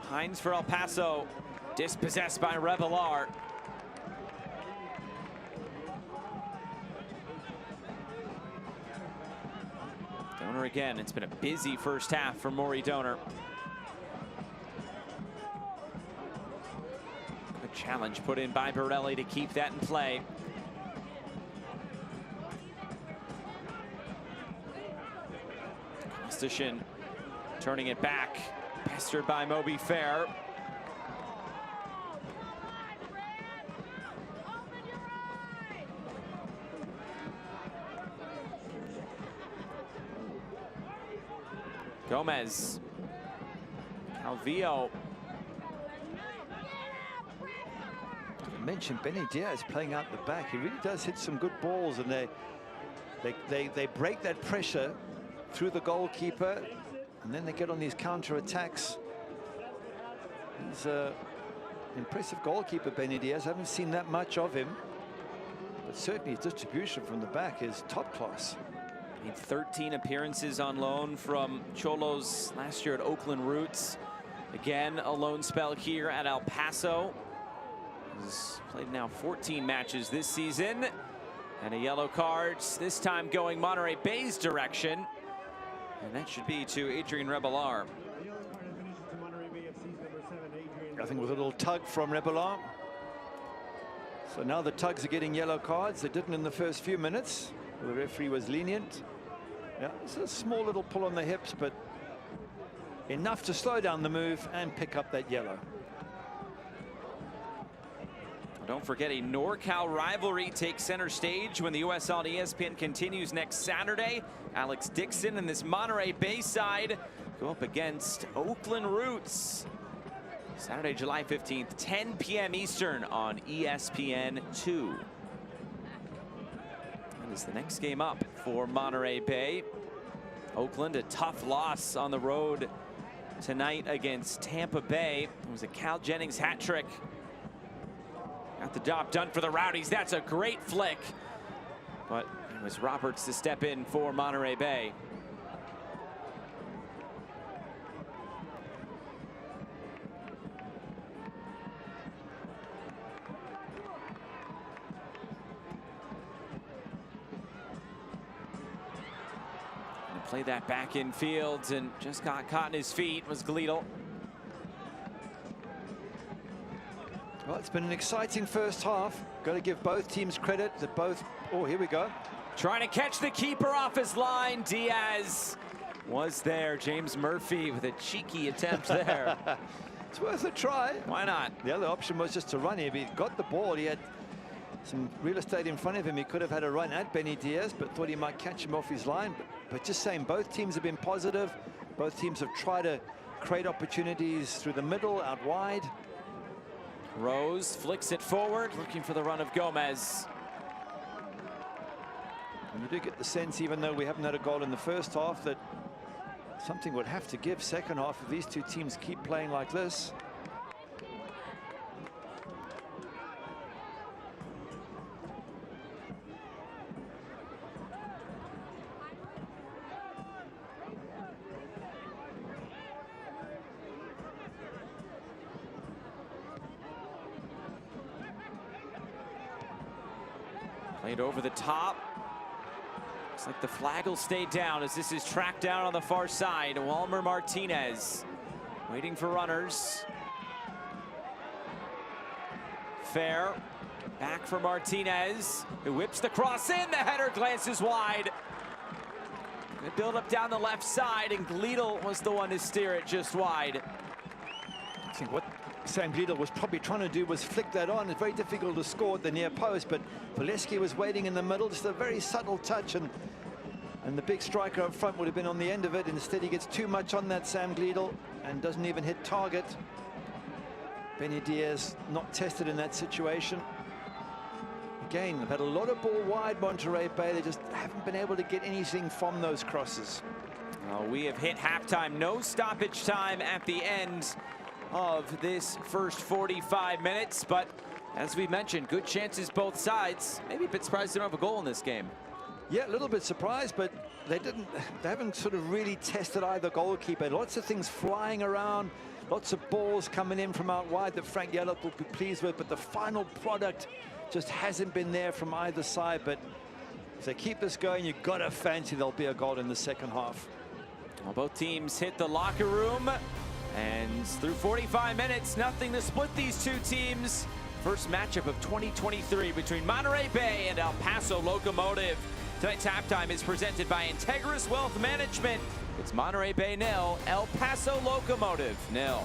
Hines for El Paso, dispossessed by Revelar. Donor again. It's been a busy first half for Maury Donor. Good challenge put in by Borelli to keep that in play. Station turning it back, pestered by Moby Fair. Gomez, Calvillo. I mentioned Benny Diaz playing out the back. He really does hit some good balls, and they break that pressure through the goalkeeper, and then they get on these counter attacks. He's an impressive goalkeeper, Benny Diaz. I haven't seen that much of him, but certainly his distribution from the back is top class. Made 13 appearances on loan from Cholos last year at Oakland Roots. Again, a loan spell here at El Paso. He's played now 14 matches this season. And a yellow card, this time going Monterey Bay's direction. And that should be to Adrian Revelar. I think with a little tug from Revelar. So now the Tugs are getting yellow cards. They didn't in the first few minutes. The referee was lenient. Yeah, it's a small little pull on the hips, but enough to slow down the move and pick up that yellow. Don't forget, a NorCal rivalry takes center stage when the USL and ESPN continues next Saturday. Alex Dixon and this Monterey Bay side go up against Oakland Roots. Saturday, July 15th, 10 p.m. Eastern on ESPN 2. That is the next game up for Monterey Bay. Oakland, a tough loss on the road tonight against Tampa Bay. It was a Cal Jennings hat trick. Got the job done for the Rowdies. That's a great flick. But it was Roberts to step in for Monterey Bay. Played that back in field and just got caught in his feet was Gleedle. Well, it's been an exciting first half. Got to give both teams credit that both. Oh, here we go. Trying to catch the keeper off his line. Diaz was there. James Murphy with a cheeky attempt there. It's worth a try. Why not? The other option was just to run. If he got the ball, he had some real estate in front of him. He could have had a run at Benny Diaz, but thought he might catch him off his line. But just saying, both teams have been positive. Both teams have tried to create opportunities through the middle, out wide. Rose flicks it forward, looking for the run of Gomez. And you do get the sense, even though we haven't had a goal in the first half, that something would have to give second half if these two teams keep playing like this. Played over the top. Looks like the flag will stay down as this is tracked down on the far side. Walmer Martinez waiting for runners. Fair. Back for Martinez, who whips the cross in. The header glances wide. Good build up down the left side, and Gleedle was the one to steer it just wide. I think what Sam Gleedle was probably trying to do was flick that on. It's very difficult to score at the near post, but Valesky was waiting in the middle. Just a very subtle touch, and the big striker up front would have been on the end of it. Instead, he gets too much on that Sam Gleedle and doesn't even hit target. Benny Diaz not tested in that situation. Again, they've had a lot of ball wide, Monterey Bay. They just haven't been able to get anything from those crosses. Well, we have hit halftime. No stoppage time at the end of this first 45 minutes. But as we mentioned, good chances both sides. Maybe a bit surprised they don't have a goal in this game. Yeah, a little bit surprised, but they haven't sort of really tested either goalkeeper. Lots of things flying around, lots of balls coming in from out wide that Frank Yallop will be pleased with, but the final product just hasn't been there from either side. But if they keep this going, you've got to fancy there'll be a goal in the second half. Well, both teams hit the locker room, and through 45 minutes, nothing to split these two teams. First matchup of 2023 between Monterey Bay and El Paso Locomotive. Tonight's halftime is presented by Integris Wealth Management. It's Monterey Bay 0, El Paso Locomotive 0.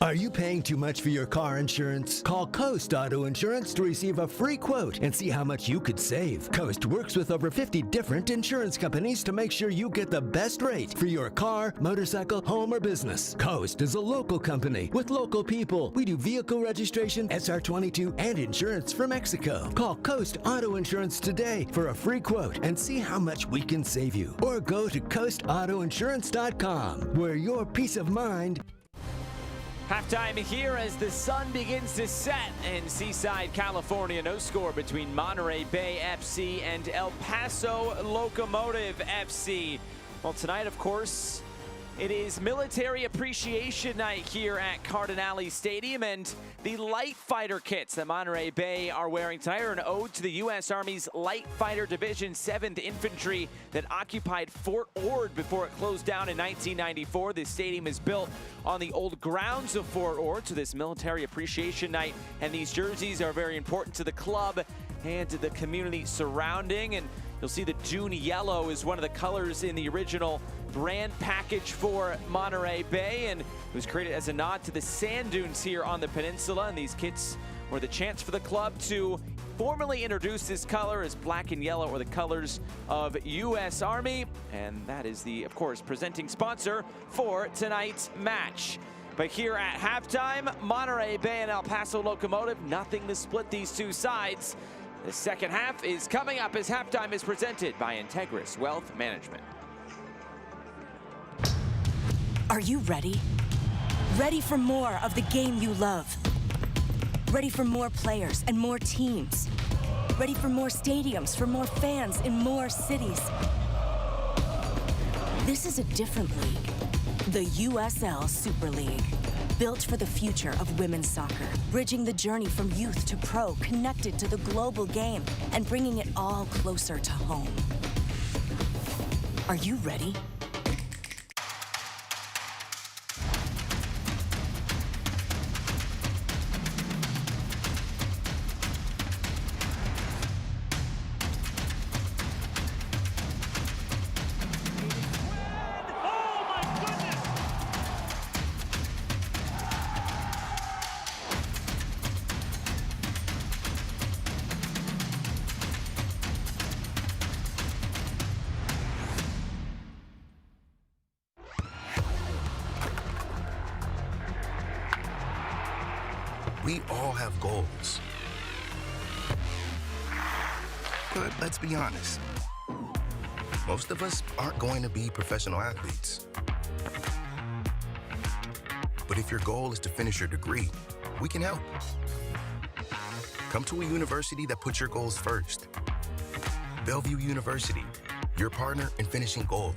Are you paying too much for your car insurance? Call Coast Auto Insurance to receive a free quote and see how much you could save. Coast works with over 50 different insurance companies to make sure you get the best rate for your car, motorcycle, home, or business. Coast is a local company with local people. We do vehicle registration, SR22, and insurance for Mexico. Call Coast Auto Insurance today for a free quote and see how much we can save you. Or go to coastautoinsurance.com, where your peace of mind. Halftime here as the sun begins to set in Seaside, California. No score between Monterey Bay FC and El Paso Locomotive FC. Well, tonight, of course, it is Military Appreciation Night here at Cardinale Stadium, and the light fighter kits that Monterey Bay are wearing tonight are an ode to the U.S. Army's Light Fighter Division 7th Infantry that occupied Fort Ord before it closed down in 1994. This stadium is built on the old grounds of Fort Ord, so this Military Appreciation Night and these jerseys are very important to the club and to the community surrounding. And you'll see the June yellow is one of the colors in the original brand package for Monterey Bay, and it was created as a nod to the sand dunes here on the peninsula. And these kits were the chance for the club to formally introduce this color, as black and yellow are the colors of U.S. Army, and that is the, of course, presenting sponsor for tonight's match. But here at halftime, Monterey Bay and El Paso Locomotive, nothing to split these two sides. The second half is coming up as halftime is presented by Integris Wealth Management. Are you ready? Ready for more of the game you love? Ready for more players and more teams? Ready for more stadiums, for more fans in more cities? This is a different league. The USL Super League. Built for the future of women's soccer, bridging the journey from youth to pro, connected to the global game, and bringing it all closer to home. Are you ready? We all have goals. But let's be honest. Most of us aren't going to be professional athletes. But if your goal is to finish your degree, we can help. Come to a university that puts your goals first. Bellevue University, your partner in finishing goals.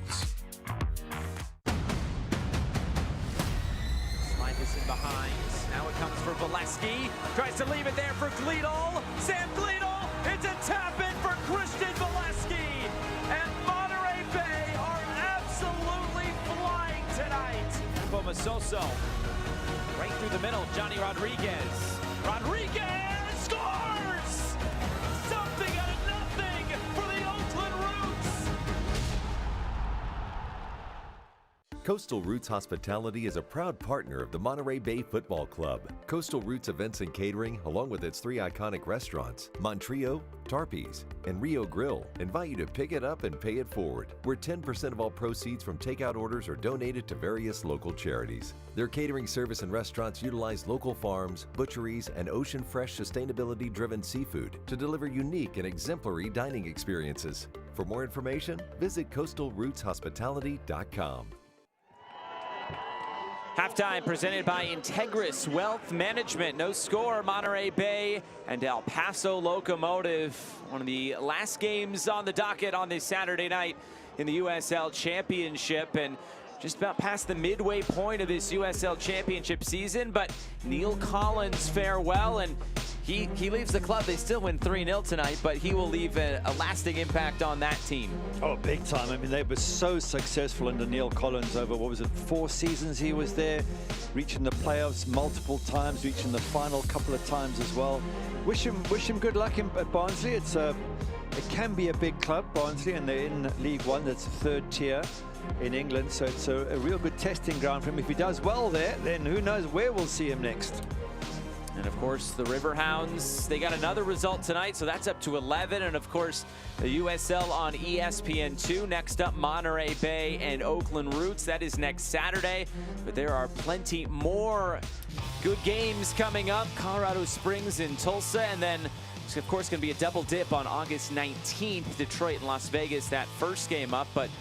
Slide this in behind. Now it comes for Valesky. Tries to leave it there for Gleedle. Sam Gleedle. It's a tap in for Christian Valesky. And Monterey Bay are absolutely flying tonight. Bomasoso. Right through the middle, Johnny Rodriguez. Rodriguez scores! Something out of nothing for the Oakland Roots. Coastal Roots Hospitality is a proud partner of the Monterey Bay Football Club. Coastal Roots Events and Catering, along with its 3 iconic restaurants, Montreo, Tarpe's, and Rio Grill, invite you to pick it up and pay it forward, where 10% of all proceeds from takeout orders are donated to various local charities. Their catering service and restaurants utilize local farms, butcheries, and ocean-fresh, sustainability-driven seafood to deliver unique and exemplary dining experiences. For more information, visit coastalrootshospitality.com. Halftime presented by Integris Wealth Management. No score, Monterey Bay and El Paso Locomotive. One of the last games on the docket on this Saturday night in the USL Championship, and just about past the midway point of this USL Championship season. But Neil Collins farewell, and he leaves the club. They still win 3-0 tonight, but he will leave a lasting impact on that team. Oh, big time. I mean, they were so successful under Neil Collins over, what was it, 4 seasons he was there, reaching the playoffs multiple times, reaching the final couple of times as well. Wish him good luck at Barnsley. It can be a big club, Barnsley, and they're in League One. That's the 3rd tier in England, so it's a real good testing ground for him. If he does well there, then who knows where we'll see him next. And of course, the Riverhounds, they got another result tonight, so that's up to 11. And of course, the USL on ESPN2. Next up, Monterey Bay and Oakland Roots. That is next Saturday. But there are plenty more good games coming up. Colorado Springs and Tulsa. And then, of course, going to be a double dip on August 19th. Detroit and Las Vegas, that first game up. But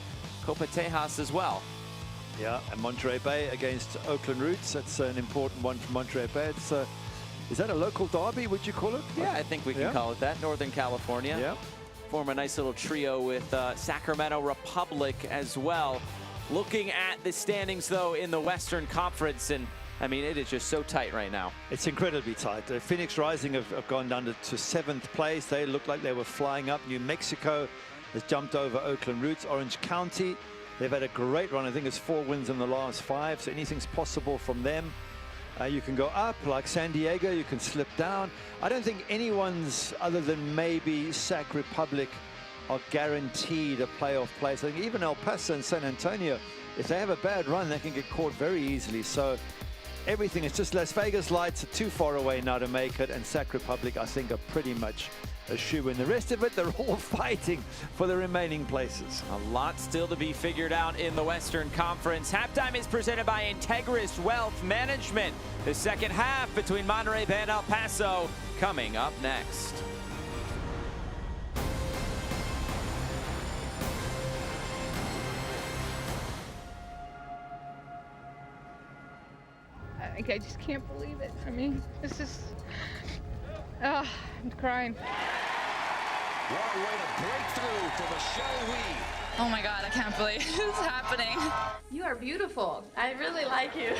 Copa Tejas as well. Yeah, and Monterey Bay against Oakland Roots. That's an important one for Monterey Bay. It's is that a local derby, would you call it? Yeah, I think we can call it that. Northern California. Yeah. Form a nice little trio with Sacramento Republic as well. Looking at the standings, though, in the Western Conference, and I mean, it is just so tight right now. It's incredibly tight. Phoenix Rising have gone down to 7th place. They look like they were flying up. New Mexico has jumped over Oakland Roots. Orange County, they've had a great run. I think it's 4 wins in the last 5, so anything's possible from them. You can go up like San Diego, you can slip down. I don't think anyone's, other than maybe Sac Republic, are guaranteed a playoff place. I think even El Paso and San Antonio, if they have a bad run, they can get caught very easily. So everything is just Las Vegas Lights are too far away now to make it, and Sac Republic, I think, are pretty much a shoe-in. The rest of it, they're all fighting for the remaining places. A lot still to be figured out in the Western Conference. Halftime is presented by Integris Wealth Management. The second half between Monterey Bay and El Paso coming up next. I just can't believe it. I mean, this is, I'm crying. What a way to break through for Michelle Weed. Oh my God, I can't believe it's happening. You are beautiful. I really like you.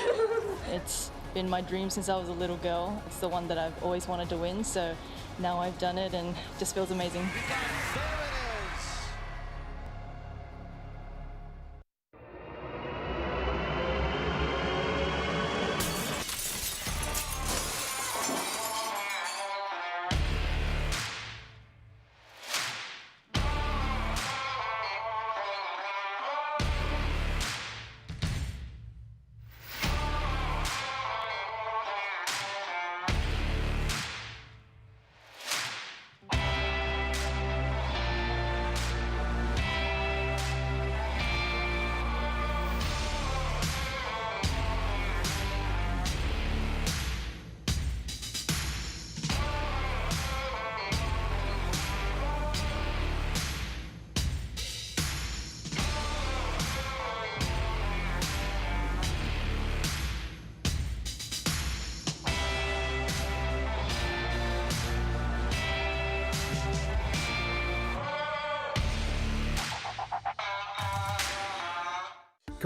It's been my dream since I was a little girl. It's the one that I've always wanted to win, so now I've done it and it just feels amazing.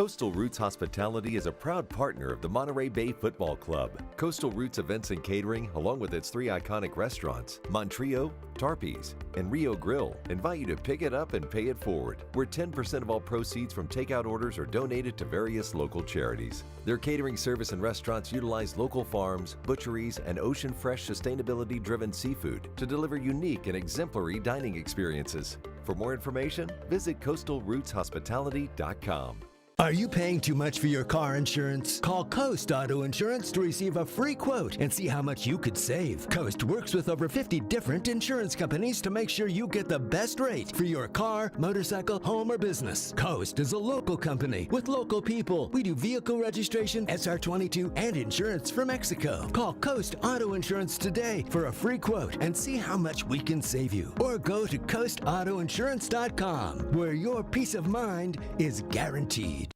Coastal Roots Hospitality is a proud partner of the Monterey Bay Football Club. Coastal Roots Events and Catering, along with its 3 iconic restaurants, Monterey, Tarpey's, and Rio Grill, invite you to pick it up and pay it forward, where 10% of all proceeds from takeout orders are donated to various local charities. Their catering service and restaurants utilize local farms, butcheries, and ocean fresh sustainability-driven seafood to deliver unique and exemplary dining experiences. For more information, visit coastalrootshospitality.com. Are you paying too much for your car insurance? Call Coast Auto Insurance to receive a free quote and see how much you could save. Coast works with over 50 different insurance companies to make sure you get the best rate for your car, motorcycle, home, or business. Coast is a local company with local people. We do vehicle registration, SR22, and insurance for Mexico. Call Coast Auto Insurance today for a free quote and see how much we can save you. Or go to coastautoinsurance.com, where your peace of mind is guaranteed.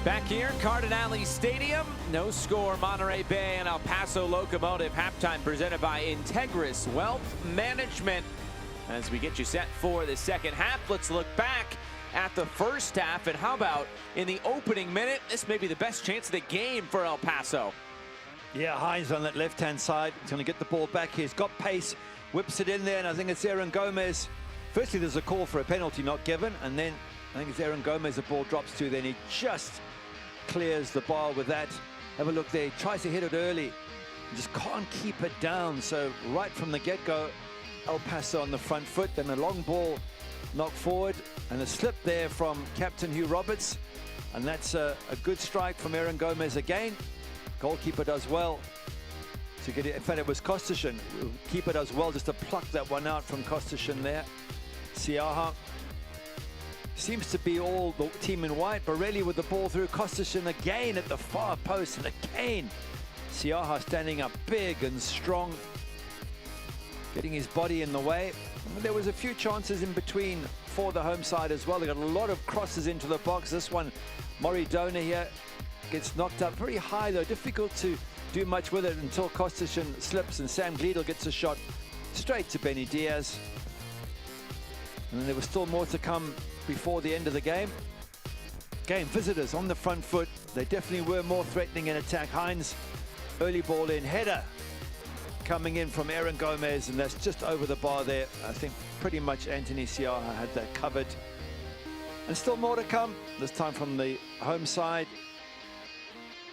Back here, Cardinale Stadium. No score, Monterey Bay and El Paso Locomotive. Halftime presented by Integris Wealth Management. As we get you set for the second half, let's look back at the first half. And how about in the opening minute? This may be the best chance of the game for El Paso. Yeah, Hines on that left-hand side. He's going to get the ball back. He's got pace, whips it in there, and I think it's Aaron Gomez. Firstly, there's a call for a penalty not given, and then I think it's Aaron Gomez the ball drops to. Then he just clears the bar with that. Have a look there. He tries to hit it early. Just can't keep it down. So right from the get-go, El Paso on the front foot. Then a long ball knocked forward and a slip there from Captain Hugh Roberts. And that's a good strike from Aaron Gomez again. Goalkeeper does well to get it. In fact, it was Kostashin. Keeper does well just to pluck that one out from Kostashin there. Siaha seems to be all the team in white. Borelli with the ball through. Kostashin again at the far post, and again Siaha standing up big and strong, getting his body in the way. There was a few chances in between for the home side as well. They got a lot of crosses into the box. This one, Moridona here gets knocked up very high though. Difficult to do much with it until Kostashin slips and Sam Gleedle gets a shot straight to Benny Diaz. And then there was still more to come before the end of the game. Again, visitors on the front foot. They definitely were more threatening in attack. Hines, early ball in, header coming in from Aaron Gomez, and that's just over the bar there. I think pretty much Anthony Siaha had that covered. And still more to come, this time from the home side.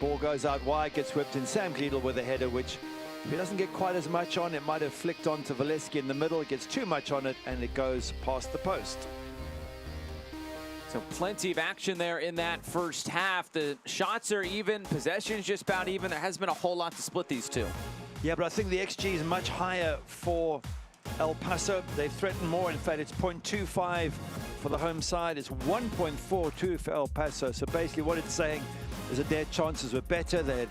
Ball goes out wide, gets whipped in. Sam Gleedle with a header, which if he doesn't get quite as much on, it might have flicked on to Valeski in the middle. It gets too much on it, and it goes past the post. So plenty of action there in that first half. The shots are even, possession's just about even. There hasn't been a whole lot to split these two. Yeah, but I think the XG is much higher for El Paso. They've threatened more. In fact, it's 0.25 for the home side. It's 1.42 for El Paso. So basically what it's saying is that their chances were better. They had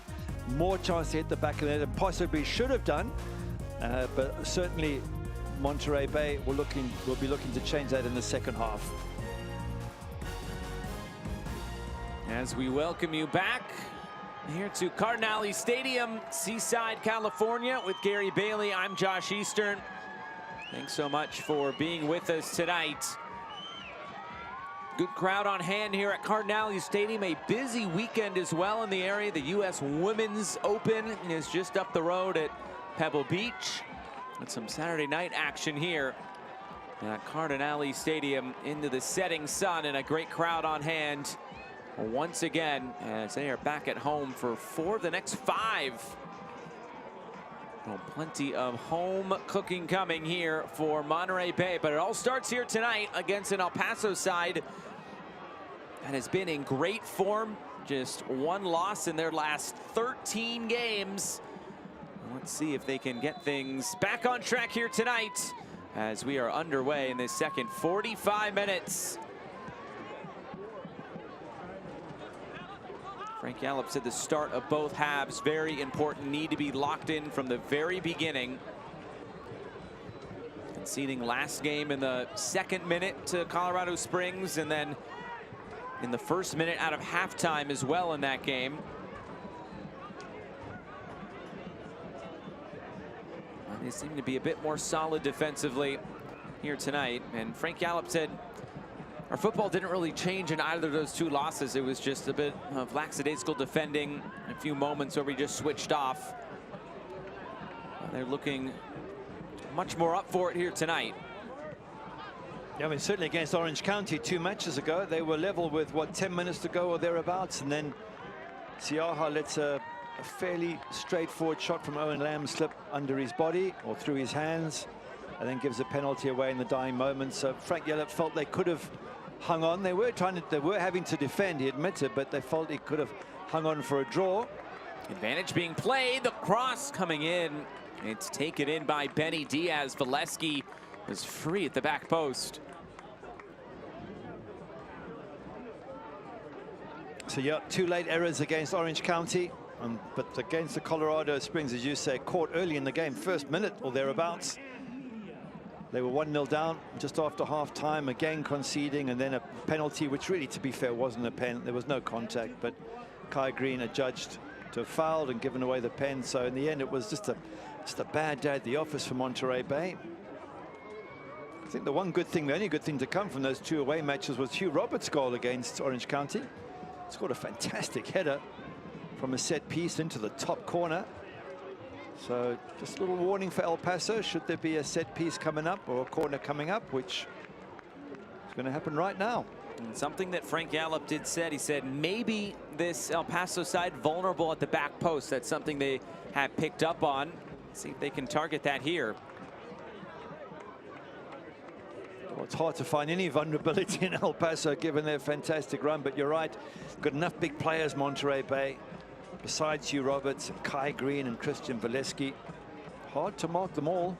more chance to hit the back of the net than possibly should have done. But certainly Monterey Bay will be looking to change that in the second half. As we welcome you back here to Cardinale Stadium, Seaside, California, with Gary Bailey. I'm Josh Eastern. Thanks so much for being with us tonight. Good crowd on hand here at Cardinale Stadium. A busy weekend as well in the area. The U.S. Women's Open is just up the road at Pebble Beach. With some Saturday night action here at Cardinale Stadium into the setting sun, and a great crowd on hand once again as they are back at home for 4 of the next 5. Well, plenty of home cooking coming here for Monterey Bay, but it all starts here tonight against an El Paso side that has been in great form. Just 1 loss in their last 13 games. Let's see if they can get things back on track here tonight as we are underway in this second 45 minutes. Frank Yallop said the start of both halves very important, need to be locked in from the very beginning. Conceding last game in the 2nd minute to Colorado Springs, and then in the 1st minute out of halftime as well in that game. They seem to be a bit more solid defensively here tonight, and Frank Yallop said Our football didn't really change in either of those two losses. It was just a bit of lackadaisical defending, a few moments where we just switched off. They're looking much more up for it here tonight. Yeah, I mean, certainly against Orange County 2 matches ago, they were level with, what, 10 minutes to go or thereabouts, and then Siaha lets a fairly straightforward shot from Owen Lamb slip under his body or through his hands, and then gives a penalty away in the dying moments. So Frank Yellop felt they could have hung on. They were having to defend, he admitted, but they felt he could have hung on for a draw. Advantage being played, the cross coming in. It's taken in by Benny Diaz. Valesky was free at the back post. So yeah, 2 late errors against Orange County, but against the Colorado Springs, as you say, caught early in the game, first minute or thereabouts. They were 1-0 down just after half-time, again conceding, and then a penalty, which really, to be fair, wasn't a pen. There was no contact, but Kai Green adjudged to have fouled and given away the pen. So in the end, it was just a bad day at the office for Monterey Bay. I think the only good thing to come from those 2 away matches was Hugh Roberts' goal against Orange County. Scored a fantastic header from a set piece into the top corner. So just a little warning for El Paso, should there be a set piece coming up or a corner coming up, which is going to happen right now. And something that Frank Yallop did said, he said maybe this El Paso side vulnerable at the back post. That's something they have picked up on. See if they can target that here. Well, it's hard to find any vulnerability in El Paso given their fantastic run, but you're right. Got enough big players, Monterey Bay, besides Hugh Roberts and Kai Green and Christian Valesky. Hard to mark them all.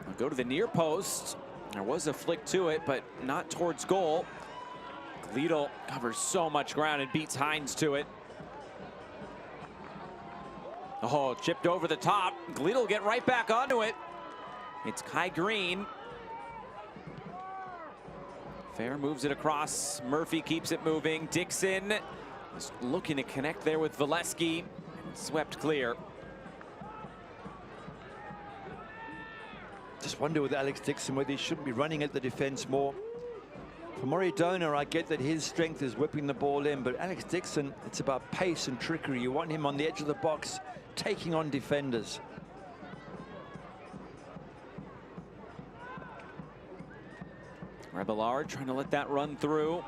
I'll go to the near post. There was a flick to it, but not towards goal. Gleedle covers so much ground and beats Hines to it. Oh, chipped over the top. Gleedle will get right back onto it. It's Kai Green. Fair moves it across. Murphy keeps it moving. Dixon is looking to connect there with Valesky. Swept clear. Just wonder with Alex Dixon whether he shouldn't be running at the defense more. For Murray Donor, I get that his strength is whipping the ball in, but Alex Dixon, it's about pace and trickery. You want him on the edge of the box, taking on defenders. Rebellard trying to let that run through.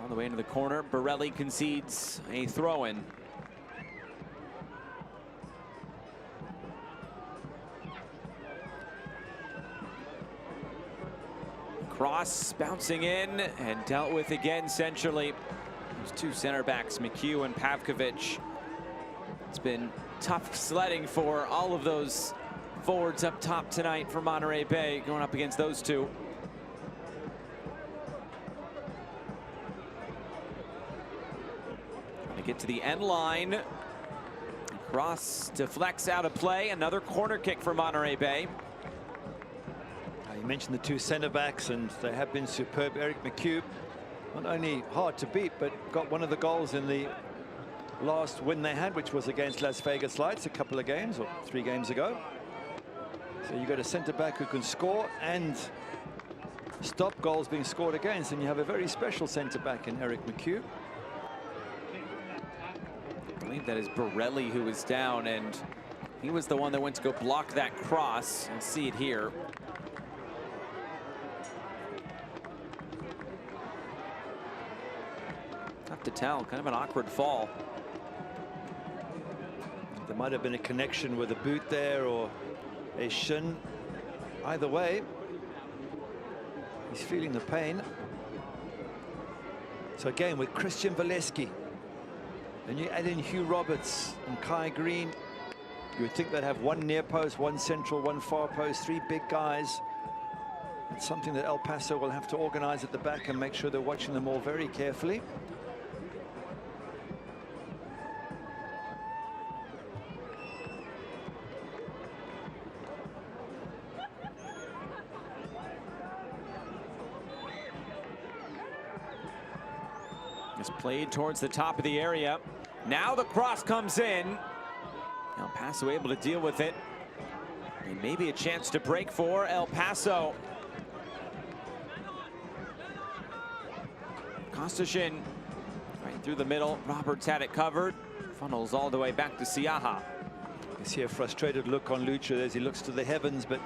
On the way into the corner, Borelli concedes a throw-in. Cross bouncing in and dealt with again centrally. Those 2 center backs, McHugh and Pavkovic. It's been tough sledding for all of those forwards up top tonight for Monterey Bay, going up against those 2. Trying to get to the end line. Cross deflects out of play. Another corner kick for Monterey Bay. You mentioned the 2 center backs, and they have been superb. Eric McHugh, not only hard to beat, but got one of the goals in the last win they had, which was against Las Vegas Lights a couple of games or 3 games ago. So you got a center back who can score and stop goals being scored against, and you have a very special center back in Eric McHugh. I believe that is Borelli who was down, and he was the one that went to go block that cross. You'll see it here. Tough to tell, kind of an awkward fall. There might have been a connection with a boot there or a shin. Either way, he's feeling the pain. So again, with Christian Valesky, and you add in Hugh Roberts and Kai Green, you would think they'd have 1 near post, 1 central, 1 far post, 3 big guys. It's something that El Paso will have to organize at the back and make sure they're watching them all very carefully. It's played towards the top of the area. Now the cross comes in. El Paso able to deal with it. And maybe a chance to break for El Paso. Kostashin right through the middle. Roberts had it covered. Funnels all the way back to Siaha. You see a frustrated look on Lucho as he looks to the heavens, but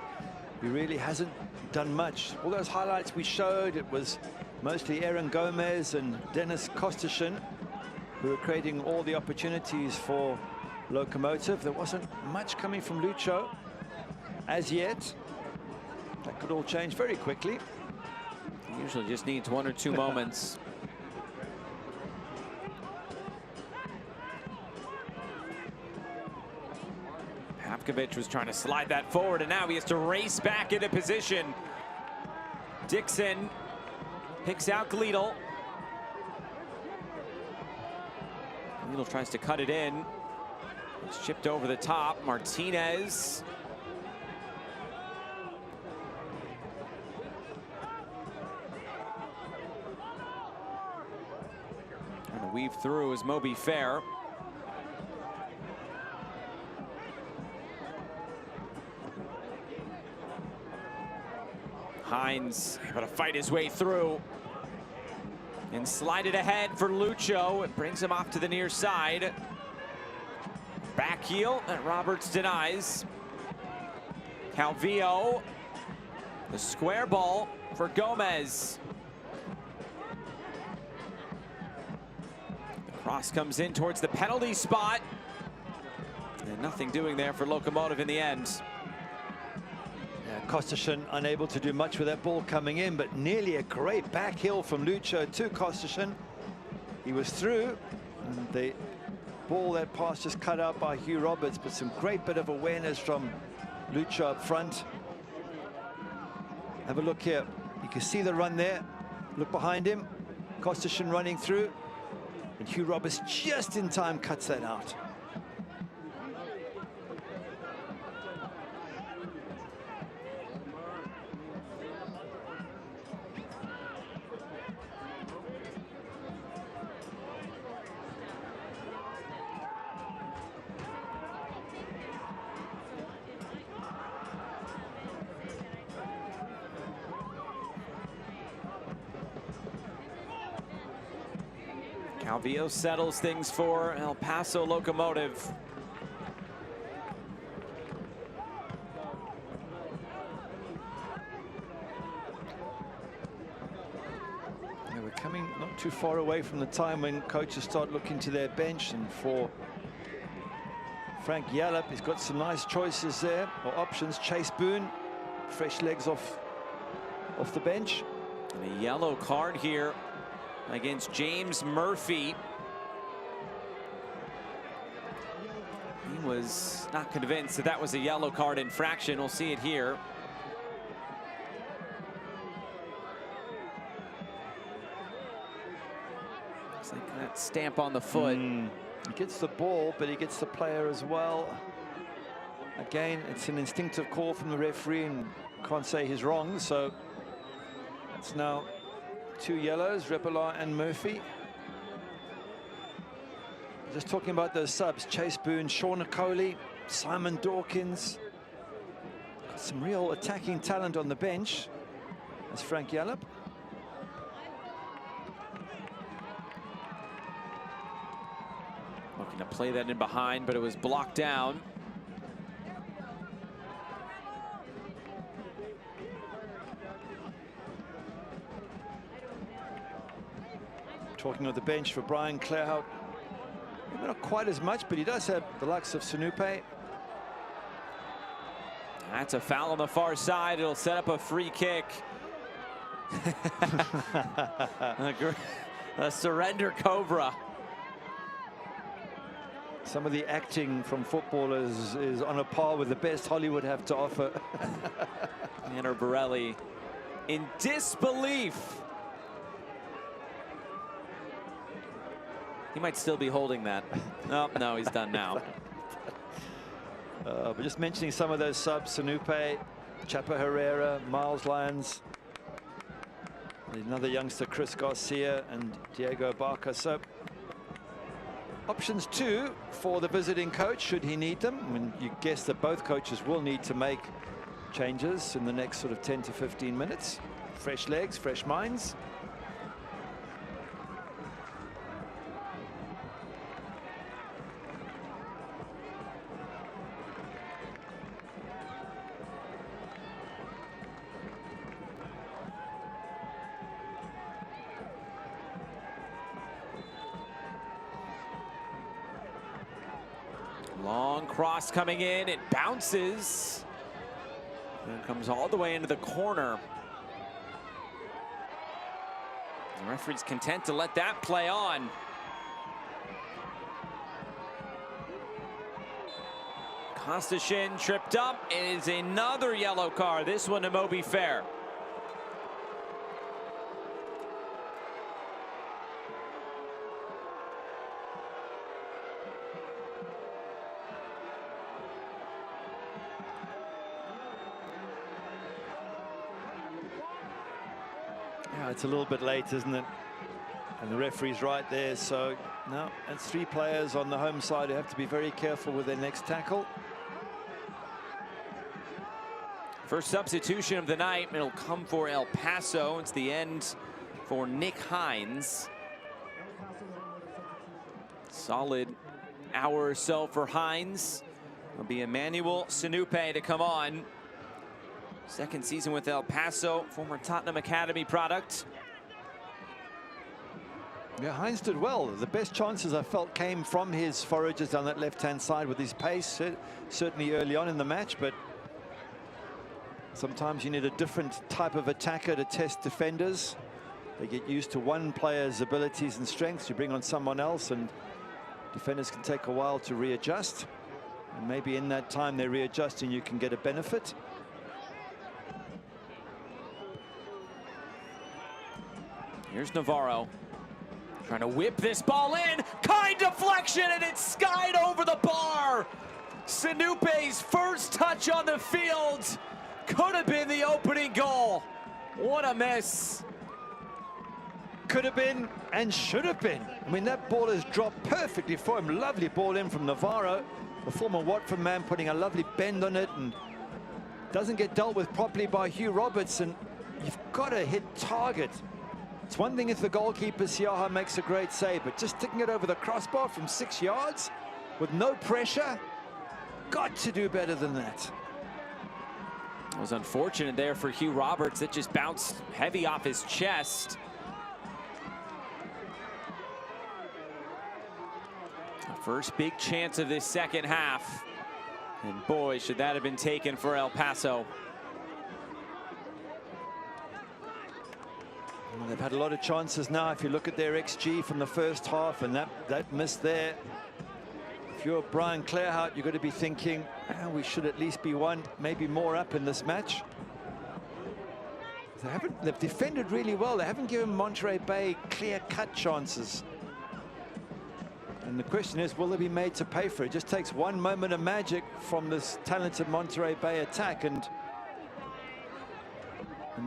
he really hasn't done much. All those highlights we showed, it was mostly Aaron Gomez and Dennis Kostashin who were creating all the opportunities for Locomotive. There wasn't much coming from Lucho as yet. That could all change very quickly. He usually just needs 1 or 2 moments. Pavkovic was trying to slide that forward, and now he has to race back into position. Dixon picks out Gleedle. Gleedle tries to cut it in. It's chipped over the top. Martinez. Trying to weave through is Moby Fair. Hines able to fight his way through and slide it ahead for Lucho. It brings him off to the near side. Back heel that Roberts denies. Calvillo, the square ball for Gomez. The cross comes in towards the penalty spot. And nothing doing there for Locomotive in the end. Kostashin unable to do much with that ball coming in, but nearly a great back heel from Lucho to Kostashin. He was through, and the ball, that pass just cut out by Hugh Roberts, but some great bit of awareness from Lucho up front. Have a look here. You can see the run there. Look behind him. Kostashin running through, and Hugh Roberts just in time cuts that out. Calvillo settles things for El Paso Locomotive. They were coming not too far away from the time when coaches start looking to their bench, and for Frank Yallop, he's got some nice choices there, or options. Chase Boone, fresh legs off the bench. And a yellow card here against James Murphy. He was not convinced that that was a yellow card infraction. We'll see it here. Looks like that stamp on the foot. He gets the ball, but he gets the player as well. Again, it's an instinctive call from the referee, and can't say he's wrong. So it's now 2 yellows, Repola and Murphy. Just talking about those subs, Chase Boone, Sean Coley, Simon Dawkins. Got some real attacking talent on the bench. That's Frank Yallop. Looking to play that in behind, but it was blocked down. Talking of the bench for Brian Clarehout, maybe not quite as much, but he does have the likes of Sanupe. That's a foul on the far side. It'll set up a free kick. A surrender Cobra. Some of the acting from footballers is on a par with the best Hollywood have to offer. Tanner Borelli in disbelief. He might still be holding that. Oh, no, he's done now. But just mentioning some of those subs, Sanupe, Chapo Herrera, Miles Lyons, another youngster, Chris Garcia, and Diego Barca. So Options too for the visiting coach, should he need them. I mean, you guess that both coaches will need to make changes in the next sort of 10 to 15 minutes. Fresh legs, fresh minds. Long cross coming in, it bounces. And comes all the way into the corner. The referee's content to let that play on. Kostashin tripped up. It is another yellow card. This one to Moby Fair. Yeah, it's a little bit late, isn't it? And the referee's right there, so no, that's 3 players on the home side who have to be very careful with their next tackle. First substitution of the night. It'll come for El Paso. It's the end for Nick Hines. Solid hour or so for Hines. It'll be Emmanuel Sinupe to come on. Second season with El Paso, former Tottenham Academy product. Yeah, Hines did well. The best chances I felt came from his forages down that left-hand side with his pace, certainly early on in the match, but sometimes you need a different type of attacker to test defenders. They get used to one player's abilities and strengths. You bring on someone else and defenders can take a while to readjust. And maybe in that time they readjust and you can get a benefit. Here's Navarro trying to whip this ball in. Kind deflection, and it's skied over the bar. Sinupe's first touch on the field could have been the opening goal. What a miss. Could have been and should have been. I mean, that ball is dropped perfectly for him. Lovely ball in from Navarro, the former Watford man, putting a lovely bend on it, and doesn't get dealt with properly by Hugh Robertson. You've got to hit target. It's one thing if the goalkeeper, Siaha, makes a great save, but just sticking it over the crossbar from 6 yards with no pressure, got to do better than that. It was unfortunate there for Hugh Roberts. It just bounced heavy off his chest. The first big chance of this second half. And boy, should that have been taken for El Paso. Well, they've had a lot of chances now. If you look at their XG from the first half, and that miss there, if you're Brian Clarehout, you've got to be thinking, we should at least be one, maybe more up in this match. They've defended really well. They haven't given Monterey Bay clear-cut chances. And the question is, will they be made to pay for it? It just takes one moment of magic from this talented Monterey Bay attack, and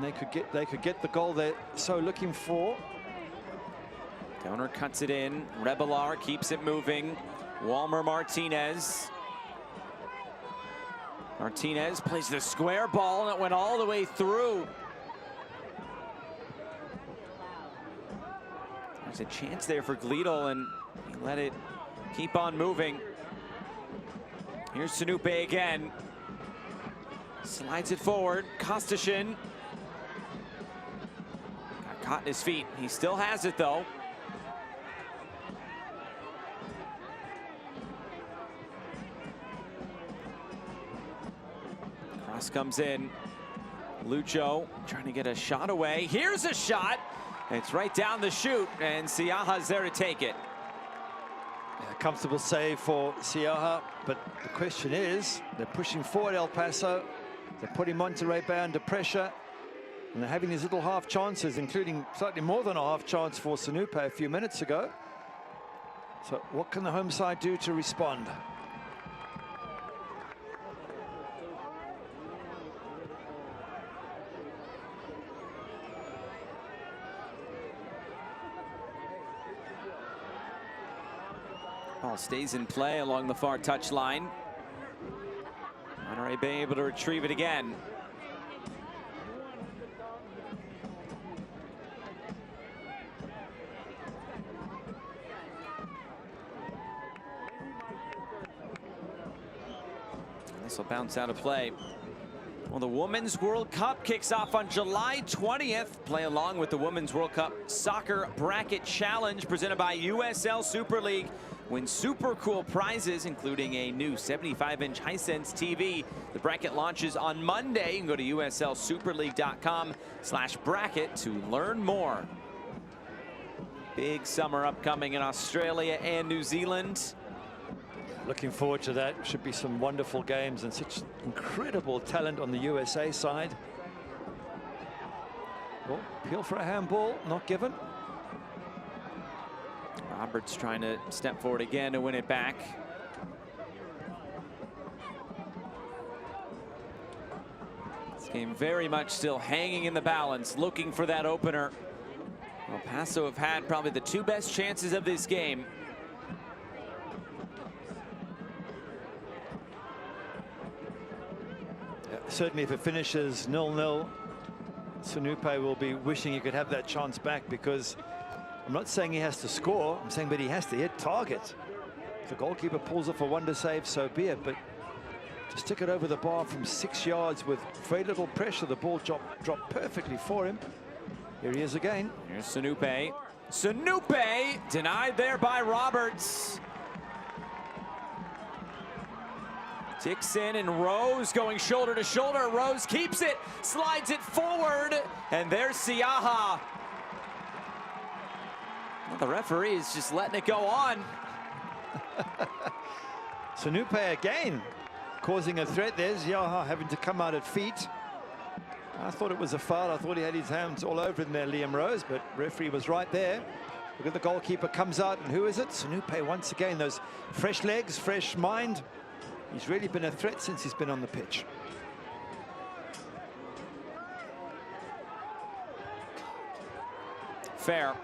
they could get the goal they're so looking for. Donor cuts it in. Rebelar keeps it moving. Walmer Martinez. Martinez plays the square ball, and it went all the way through. There's a chance there for Gleadle, and he let it keep on moving. Here's Sinupe again. Slides it forward. Kostashin. Got caught in his feet. He still has it, though. Cross comes in. Lucho trying to get a shot away. Here's a shot. It's right down the chute, and Siaha's there to take it. A comfortable save for Siaha, but the question is, they're pushing forward El Paso. They're putting Monterey Bay under pressure, and they're having these little half chances, including slightly more than a half chance for Sinupe a few minutes ago. So what can the home side do to respond? Ball stays in play along the far touchline. Monterey Bay able to retrieve it again. This will bounce out of play. Well, the Women's World Cup kicks off on July 20th. Play along with the Women's World Cup Soccer Bracket Challenge presented by USL Super League. Win super cool prizes, including a new 75-inch Hisense TV. The bracket launches on Monday. You can go to uslsuperleague.com/bracket to learn more. Big summer upcoming in Australia and New Zealand. Looking forward to that. Should be some wonderful games and such incredible talent on the USA side. Oh, appeal for a handball, not given. Roberts trying to step forward again to win it back. This game very much still hanging in the balance, looking for that opener. Well, Paso have had probably the two best chances of this game. Certainly if it finishes 0-0, Sanupe will be wishing he could have that chance back, because I'm not saying he has to score, I'm saying but he has to hit target. If the goalkeeper pulls off a wonder save, so be it, but to stick it over the bar from 6 yards with very little pressure, the ball dropped perfectly for him. Here he is again. Here's Sanupe. Sanupe denied there by Roberts. Dixon and Rose going shoulder to shoulder. Rose keeps it, slides it forward, and there's Siaha. Well, the referee is just letting it go on. Sanupe again causing a threat. There's Siaha having to come out at feet. I thought it was a foul. I thought he had his hands all over him there, Liam Rose, but referee was right there. Look at the goalkeeper comes out, and who is it? Sanupe once again. Those fresh legs, fresh mind. He's really been a threat since he's been on the pitch. Fair.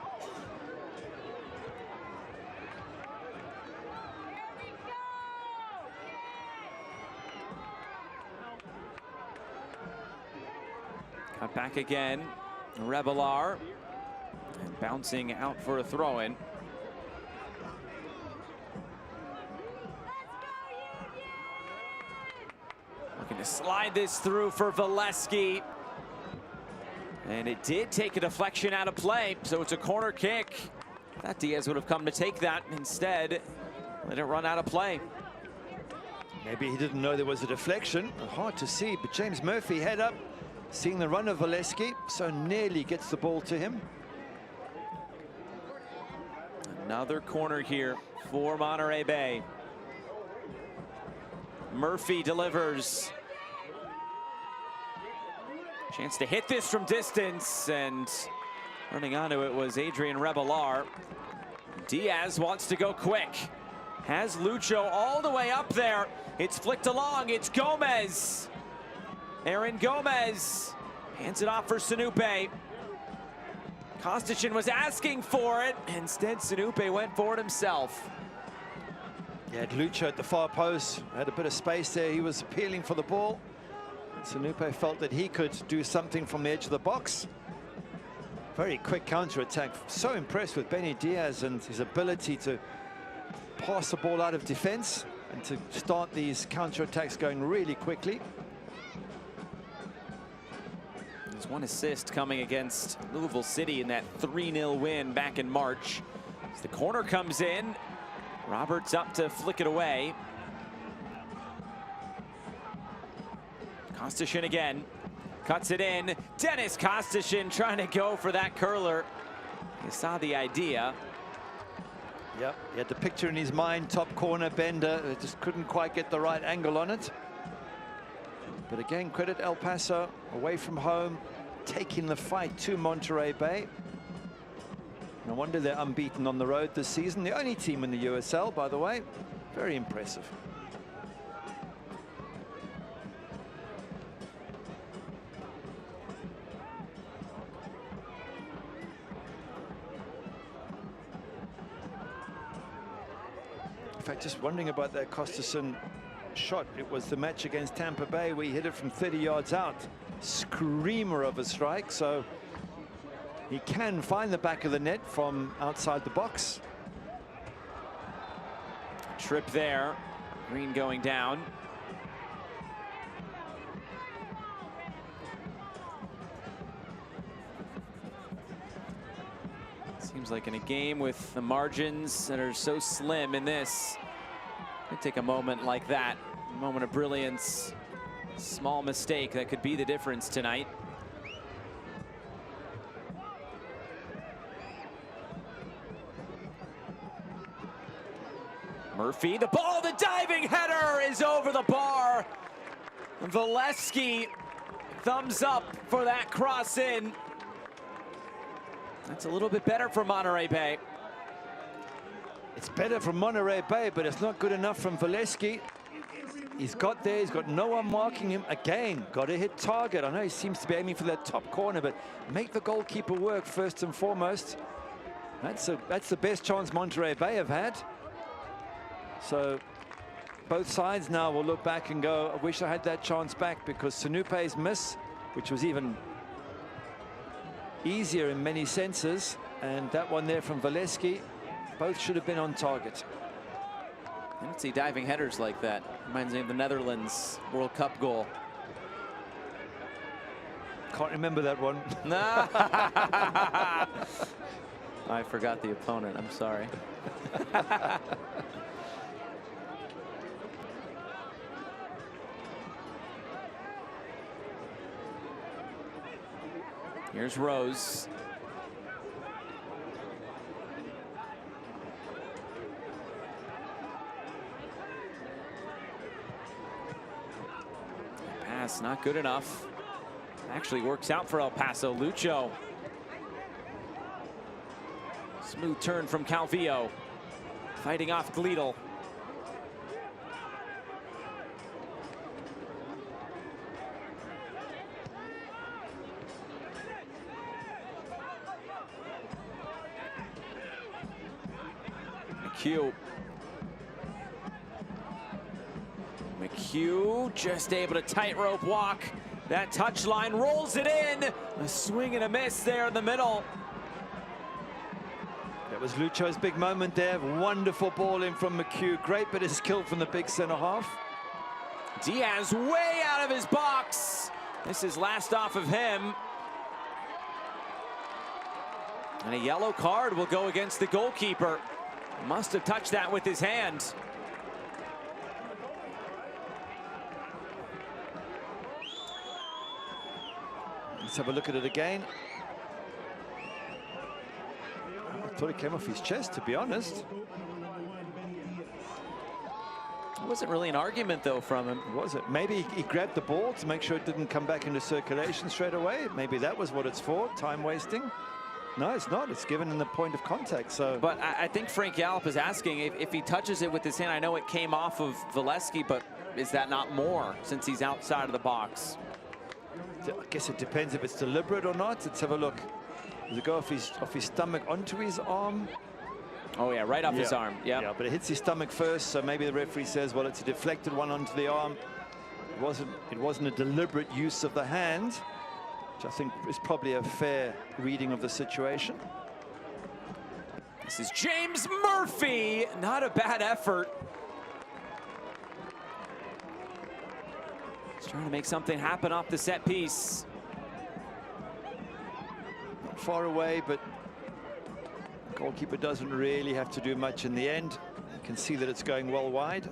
Cut back again. Revelar. And bouncing out for a throw-in. Looking to slide this through for Valesky. And it did take a deflection out of play, so it's a corner kick. I thought Diaz would have come to take that. Instead, let it run out of play. Maybe he didn't know there was a deflection. Hard to see, but James Murphy head up, seeing the run of Valesky, so nearly gets the ball to him. Another corner here for Monterey Bay. Murphy delivers. Chance to hit this from distance, and running onto it was Adrian Revelar. Diaz wants to go quick. Has Lucho all the way up there. It's flicked along. It's Gomez. Aaron Gomez hands it off for Sanupe. Kostichin was asking for it. Instead, Sanupe went for it himself. He had Lucho at the far post, had a bit of space there. He was appealing for the ball. Sanupe felt that he could do something from the edge of the box. Very quick counter-attack. So impressed with Benny Diaz and his ability to pass the ball out of defense and to start these counter-attacks going really quickly. There's one assist coming against Louisville City in that 3-0 win back in March. As the corner comes in, Roberts up to flick it away. Kostichin again, cuts it in. Dennis Kostichin trying to go for that curler. You saw the idea. Yep, he had the picture in his mind, top corner, Bender, just couldn't quite get the right angle on it. But again, credit El Paso, away from home, taking the fight to Monterey Bay. No wonder they're unbeaten on the road this season. The only team in the USL, by the way. Very impressive. fact, just wondering about that Costerson shot. It was the match against Tampa Bay where he hit it from 30 yards out. Screamer of a strike, so he can find the back of the net from outside the box. Trip there. Green going down. Seems like in a game with the margins that are so slim in this, it take a moment like that, a moment of brilliance, small mistake that could be the difference tonight. Murphy, the ball, the diving header is over the bar. Valesky, thumbs up for that cross in. That's a little bit better for Monterey Bay. It's better from Monterey Bay, but it's not good enough from Valesky. He's got there, he's got no one marking him. Again, got to hit target. I know he seems to be aiming for that top corner, but make the goalkeeper work first and foremost. That's the best chance Monterey Bay have had. So both sides now will look back and go, I wish I had that chance back, because Sanupe's miss, which was even easier in many senses, and that one there from Valesky, both should have been on target. I don't see diving headers like that. Reminds me of the Netherlands World Cup goal. Can't remember that one. I forgot the opponent, I'm sorry. Here's Rose. Pass not good enough. Actually works out for El Paso. Lucho. Smooth turn from Calvillo. Fighting off Gleedle. McHugh just able to tightrope walk that touchline, rolls it in. A swing and a miss there in the middle. That was Lucho's big moment there. Wonderful ball in from McHugh. Great bit of skill from the big center half. Diaz way out of his box. This is last off of him. And a yellow card will go against the goalkeeper. Must have touched that with his hand. Let's have a look at it again. I thought it came off his chest, to be honest. It wasn't really an argument, though, from him. Was it? Maybe he grabbed the ball to make sure it didn't come back into circulation straight away. Maybe that was what it's for, time wasting. No, it's not. It's given in the point of contact. So, but I think Frank Yallop is asking if he touches it with his hand. I know it came off of Valesky, but is that not more since he's outside of the box? I guess it depends if it's deliberate or not. Let's have a look. Does it go off his stomach onto his arm? Oh yeah, right off his arm. Yeah. Yeah, but it hits his stomach first, so maybe the referee says, well, it's a deflected one onto the arm. It wasn't a deliberate use of the hand, which I think is probably a fair reading of the situation. This is James Murphy. Not a bad effort. He's trying to make something happen off the set piece. Not far away, but the goalkeeper doesn't really have to do much in the end. You can see that it's going well wide.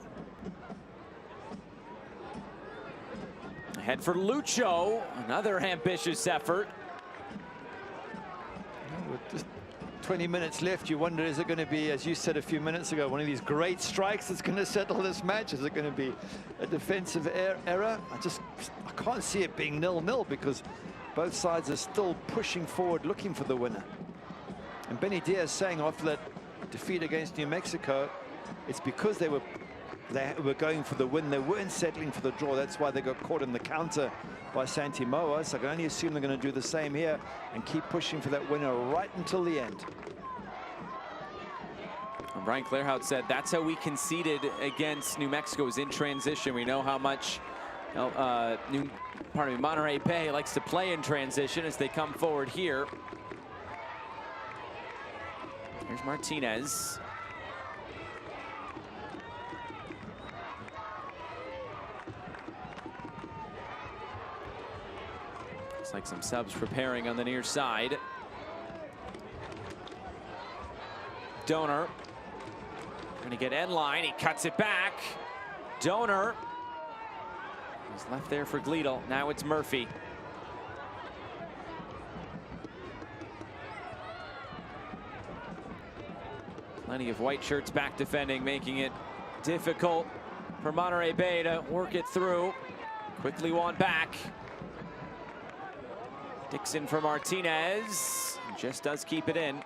Ahead for Lucho, another ambitious effort. With just 20 minutes left, you wonder, is it going to be, as you said a few minutes ago, one of these great strikes that's going to settle this match? Is it going to be a defensive error? I can't see it being 0-0 because both sides are still pushing forward, looking for the winner. And Benny Diaz saying after that defeat against New Mexico, it's because they were going for the win. They weren't settling for the draw. That's why they got caught in the counter by Santi Moa. So I can only assume they're going to do the same here and keep pushing for that winner right until the end. Brian Clairhout said that's how we conceded against New Mexico, was in transition. We know how much Monterey Bay likes to play in transition as they come forward here. Here's Martinez. Looks like some subs preparing on the near side. Donor. Gonna get end line. He cuts it back. Donor. He's left there for Gleedle. Now it's Murphy. Plenty of white shirts back defending, making it difficult for Monterey Bay to work it through. Quickly won back. Dixon for Martinez. Just does keep it in.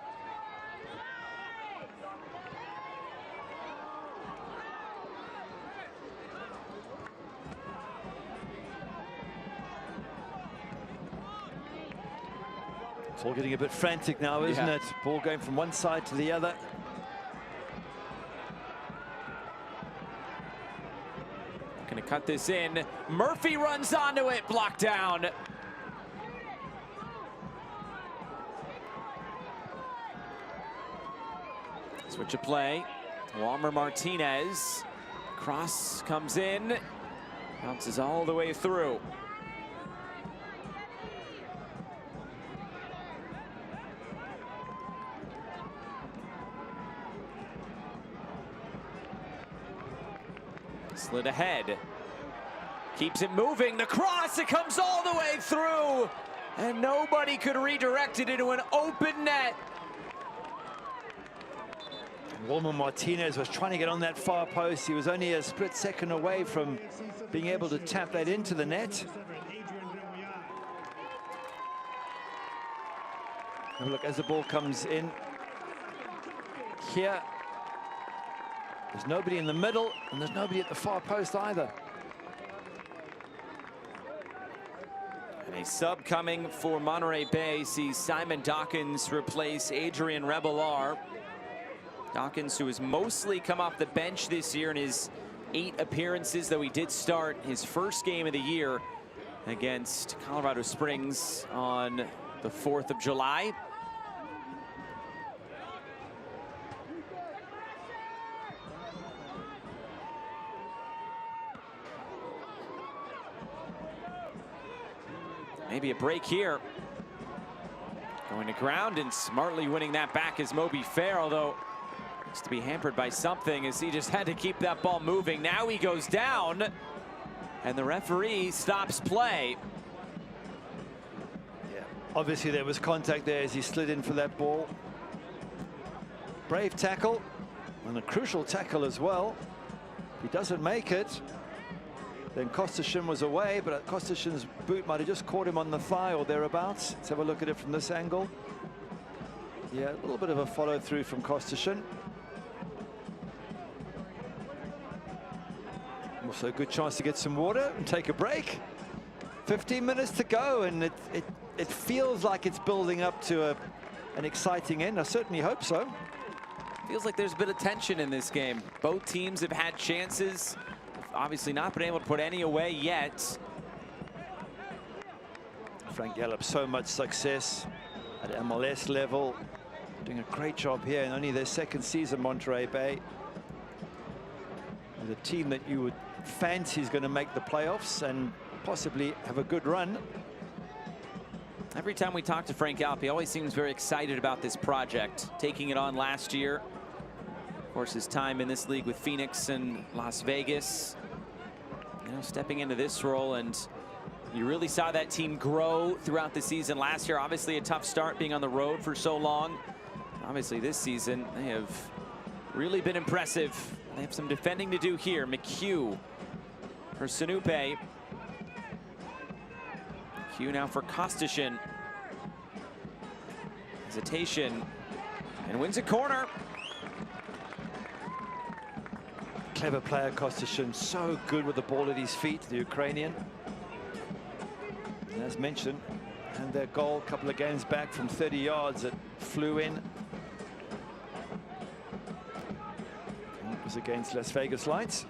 It's all getting a bit frantic now, isn't it? Ball going from one side to the other. Gonna cut this in. Murphy runs onto it, blocked down. Switch of play. Walmer Martinez. Cross comes in. Bounces all the way through. Slid ahead. Keeps it moving. The cross, it comes all the way through. And nobody could redirect it into an open net. Walmer Martinez was trying to get on that far post. He was only a split second away from being able to tap that into the net. Have a look as the ball comes in here. There's nobody in the middle, and there's nobody at the far post either. And a sub coming for Monterey Bay sees Simon Dawkins replace Adrian Rebelar. Dawkins, who has mostly come off the bench this year in his 8 appearances, though he did start his first game of the year against Colorado Springs on the 4th of July. Maybe a break here. Going to ground and smartly winning that back is Moby Fair, although looks to be hampered by something as he just had to keep that ball moving. Now he goes down and the referee stops play. Yeah, obviously there was contact there as he slid in for that ball. Brave tackle and a crucial tackle as well. If he doesn't make it, then Kostashin was away, but Kostashin's boot might have just caught him on the thigh or thereabouts. Let's have a look at it from this angle. Yeah, a little bit of a follow through from Kostashin. Also a good chance to get some water and take a break. 15 minutes to go, and it feels like it's building up to an exciting end. I certainly hope so. Feels like there's a bit of tension in this game. Both teams have had chances. Obviously not been able to put any away yet. Frank Gallup, so much success at MLS level. Doing a great job here in only their 2nd season, Monterey Bay. With a team that you would fancy is going to make the playoffs and possibly have a good run. Every time we talk to Frank Gallup, he always seems very excited about this project, taking it on last year. Of course, his time in this league with Phoenix and Las Vegas. You know, stepping into this role, and you really saw that team grow throughout the season last year. Obviously a tough start being on the road for so long. Obviously this season they have really been impressive. They have some defending to do here. McHugh for Sanupe. McHugh now for Kostashin. Hesitation and wins a corner. Clever player, Kostashin, so good with the ball at his feet, the Ukrainian. And as mentioned, and their goal a couple of games back from 30 yards, it flew in. was against Las Vegas Lights.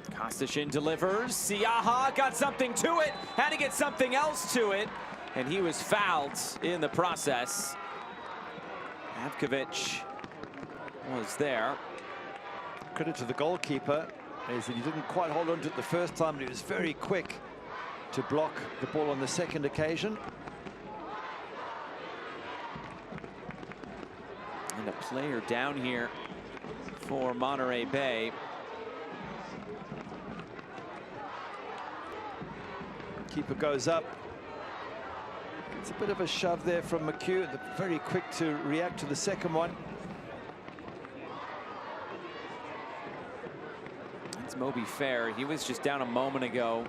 Kostashin delivers. Siaha got something to it, had to get something else to it, and he was fouled in the process. Avkovic was there. Credit to the goalkeeper is that he didn't quite hold on to it the first time, but he was very quick to block the ball on the second occasion. And a player down here for Monterey Bay. Keeper goes up. It's a bit of a shove there from McHugh. Very quick to react to the second one. It's Moby Fair. He was just down a moment ago.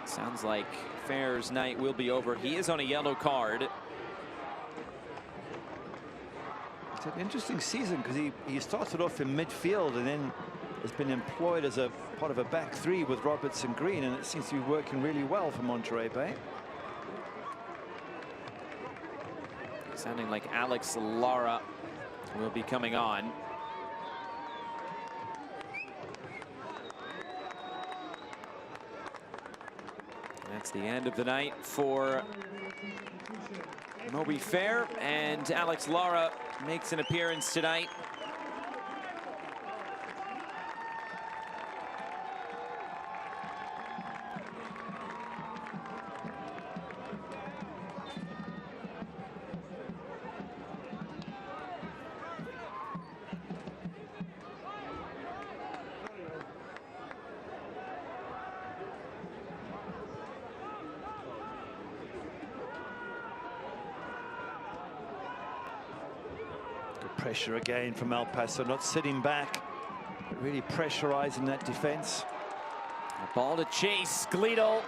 It sounds like Fair's night will be over. He is on a yellow card. It's an interesting season because he started off in midfield and then has been employed as a part of a back three with Roberts and Green, and it seems to be working really well for Monterey Bay. Sounding like Alex Lara will be coming on. That's the end of the night for Moby Fair, and Alex Lara makes an appearance tonight. Pressure again from El Paso, not sitting back, but really pressurizing that defense. A ball to chase, Gleedle.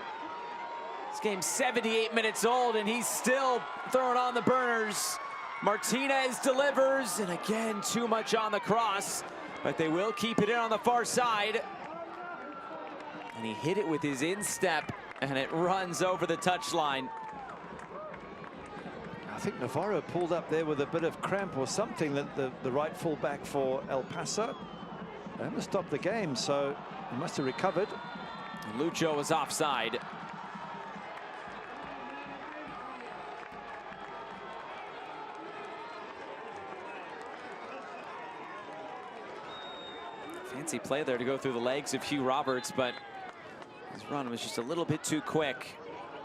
This game's 78 minutes old, and he's still throwing on the burners. Martinez delivers, and again, too much on the cross, but they will keep it in on the far side. And he hit it with his instep, and it runs over the touchline. I think Navarro pulled up there with a bit of cramp or something, that the right fullback for El Paso. They haven't stopped the game, so he must have recovered. Lucho was offside. Fancy play there to go through the legs of Hugh Roberts, but his run was just a little bit too quick.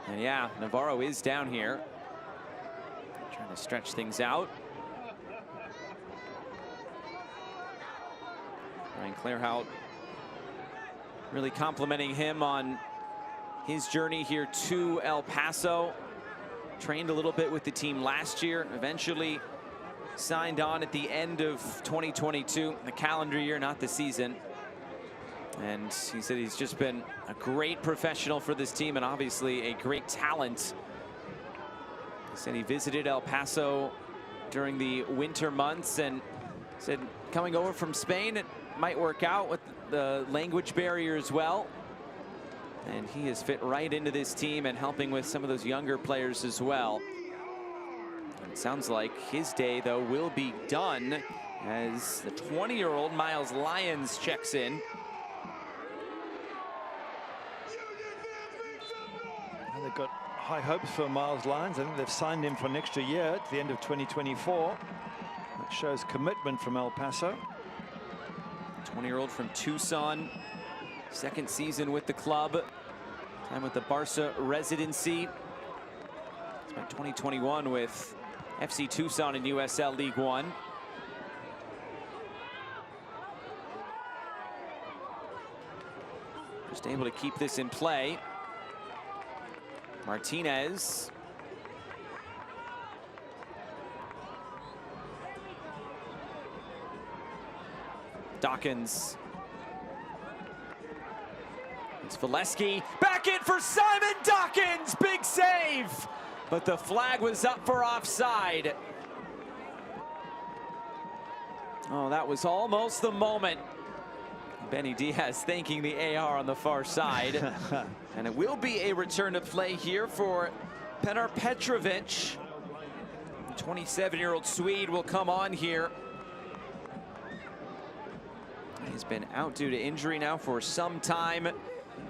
And yeah, Navarro is down here, trying to stretch things out. Ryan Clairhout really complimenting him on his journey here to El Paso. Trained a little bit with the team last year, eventually signed on at the end of 2022, the calendar year, not the season. And he said he's just been a great professional for this team and obviously a great talent. He said he visited El Paso during the winter months and said coming over from Spain, it might work out with the language barrier as well. And he has fit right into this team and helping with some of those younger players as well. It sounds like his day, though, will be done as the 20-year-old Miles Lyons checks in. And they've got high hopes for Miles Lyons. I think they've signed him for an extra year at the end of 2024. That shows commitment from El Paso. 20-year-old from Tucson, second season with the club, time with the Barca residency. Spent 2021 with FC Tucson in USL League One. Just able to keep this in play. Martinez. Dawkins. It's Valesky. Back in for Simon Dawkins. Big save. But the flag was up for offside. Oh, that was almost the moment. Benny Diaz thanking the AR on the far side. And it will be a return to play here for Petar Petrovic. The 27-year-old Swede will come on here. He's been out due to injury now for some time.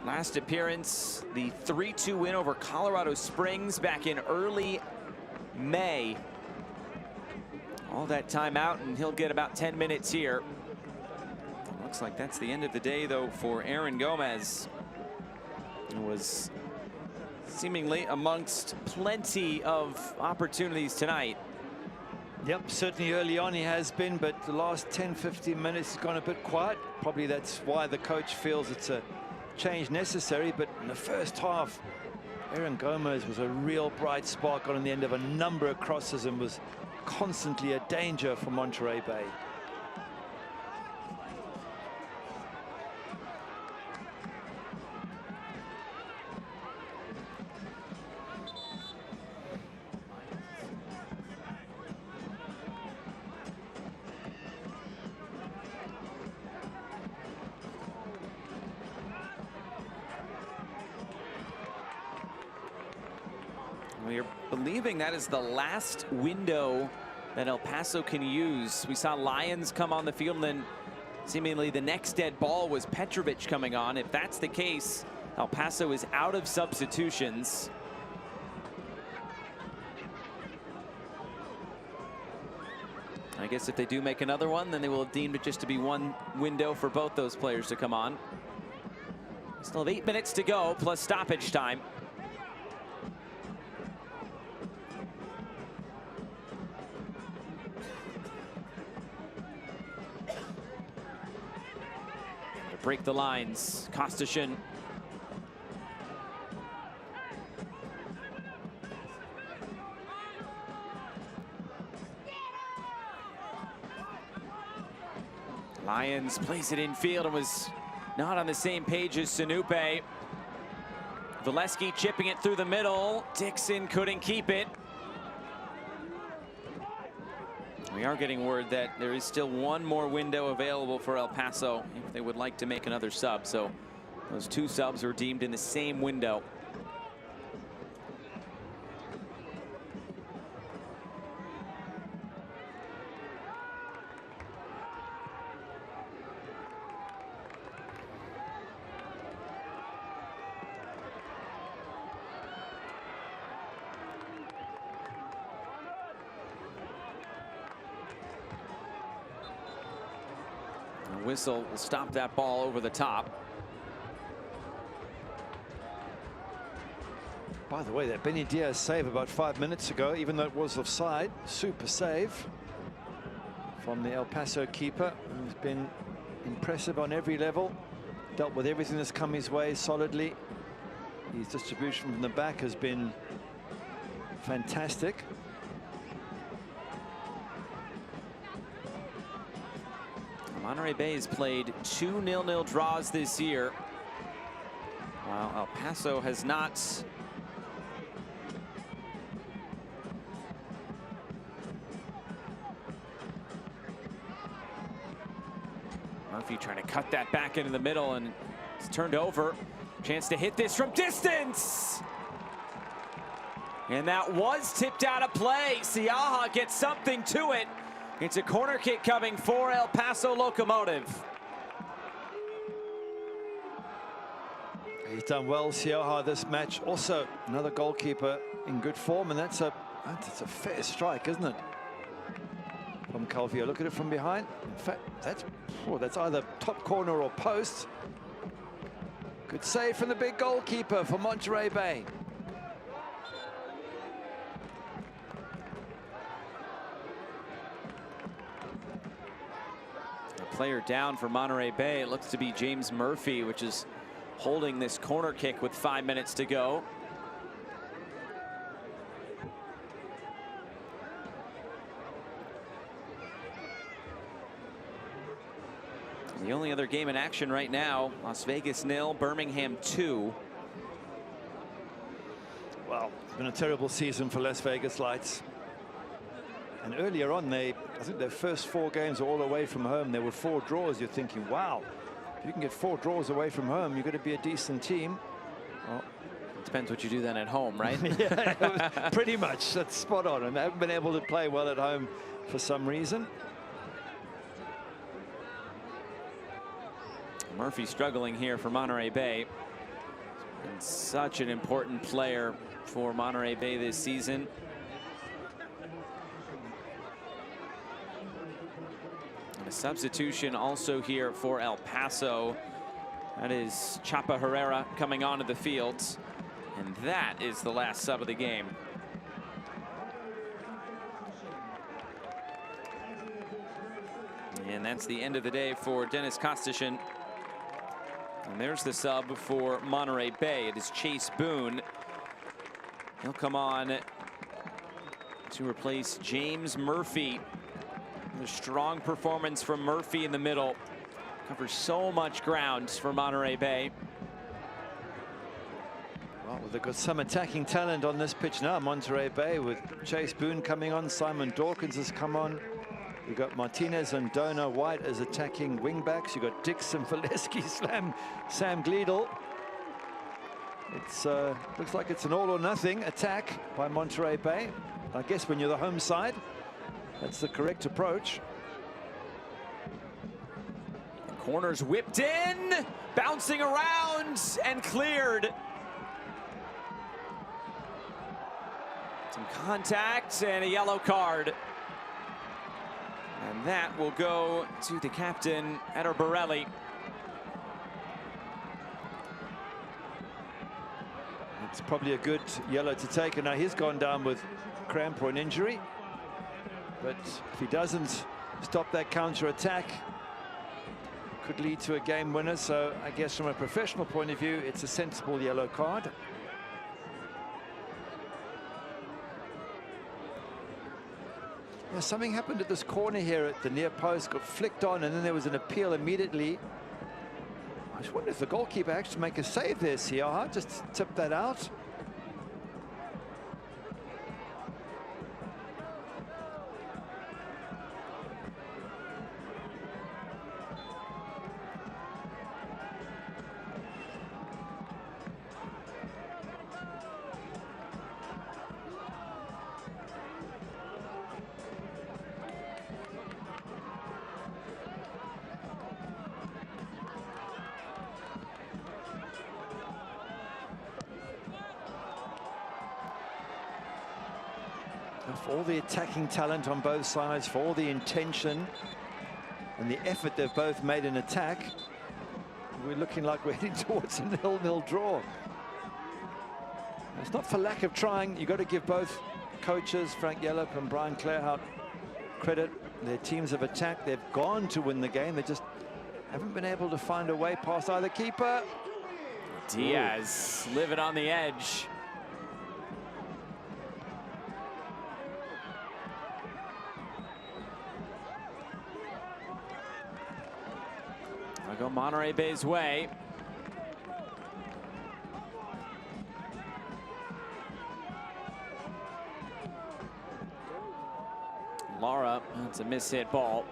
Last appearance, the 3-2 win over Colorado Springs back in early May. All that time out, and he'll get about 10 minutes here. Looks like that's the end of the day, though, for Aaron Gomez. It was seemingly amongst plenty of opportunities tonight. Yep, certainly early on he has been, but the last 10-15 minutes has gone a bit quiet. Probably that's why the coach feels it's a change necessary. But in the first half, Aaron Gomez was a real bright spark, got on the end of a number of crosses and was constantly a danger for Monterey Bay. We're believing that is the last window that El Paso can use. We saw Lyons come on the field, and then seemingly the next dead ball was Petrovic coming on. If that's the case, El Paso is out of substitutions. I guess if they do make another one, then they will have deemed it just to be one window for both those players to come on. Still have 8 minutes to go, plus stoppage time. Break the lines. Kostashin. Lyons plays it infield and was not on the same page as Sinupe. Valesky chipping it through the middle. Dixon couldn't keep it. We are getting word that there is still one more window available for El Paso if they would like to make another sub. So those two subs are deemed in the same window. Whistle will stop that ball over the top. By the way, that Benny Diaz save about 5 minutes ago, even though it was offside, super save from the El Paso keeper, who's been impressive on every level, dealt with everything that's come his way solidly. His distribution from the back has been fantastic. Monterey Bay has played 2 0-0 draws this year, while El Paso has not. Murphy trying to cut that back into the middle, and it's turned over. Chance to hit this from distance. And that was tipped out of play. Siaha gets something to it. It's a corner kick coming for El Paso Locomotive. He's done well, Siaha, this match. Also, another goalkeeper in good form, and that's a fair strike, isn't it? From Calvillo. Look at it from behind. In fact, that's either top corner or post. Good save from the big goalkeeper for Monterey Bay. Player down for Monterey Bay. It looks to be James Murphy, which is holding this corner kick with 5 minutes to go. The only other game in action right now, Las Vegas 0, Birmingham 2. Well, it's been a terrible season for Las Vegas Lights. And earlier on, I think their first 4 games are all away from home. There were 4 draws. You're thinking, wow, If you can get 4 draws away from home, you've got to be a decent team. Well, it depends what you do then at home, right? Yeah, pretty much. That's spot on. And they haven't been able to play well at home for some reason. Murphy struggling here for Monterey Bay. And such an important player for Monterey Bay this season. And a substitution also here for El Paso. That is Chapa Herrera coming onto the field. And that is the last sub of the game. And that's the end of the day for Dennis Kostishin. And there's the sub for Monterey Bay. It is Chase Boone. He'll come on to replace James Murphy. A strong performance from Murphy in the middle. Covers so much ground for Monterey Bay. Well, they've got some attacking talent on this pitch now, Monterey Bay, with Chase Boone coming on. Simon Dawkins has come on. You've got Martinez and Dona White as attacking wingbacks. You've got Dixon, Valesky, Sam Gleedle. It's looks like it's an all or nothing attack by Monterey Bay. I guess when you're the home side, that's the correct approach. Corners whipped in, bouncing around and cleared. Some contact and a yellow card. And that will go to the captain, Eder Borelli. It's probably a good yellow to take, and now he's gone down with cramp or an injury. But if he doesn't stop that counter-attack, could lead to a game winner. So I guess from a professional point of view, it's a sensible yellow card. Now, something happened at this corner here at the near post, got flicked on, and then there was an appeal immediately. I just wonder if the goalkeeper actually make a save there, Siaha, just tip that out. For all the attacking talent on both sides, for all the intention and the effort they've both made in attack, we're looking like we're heading towards a 0-0 draw. It's not for lack of trying. You've got to give both coaches, Frank Yellop and Brian Clarehout, credit. Their teams have attacked. They've gone to win the game. They just haven't been able to find a way past either keeper. Diaz living on the edge. Go Monterey Bay's way. Lara, that's a mishit ball.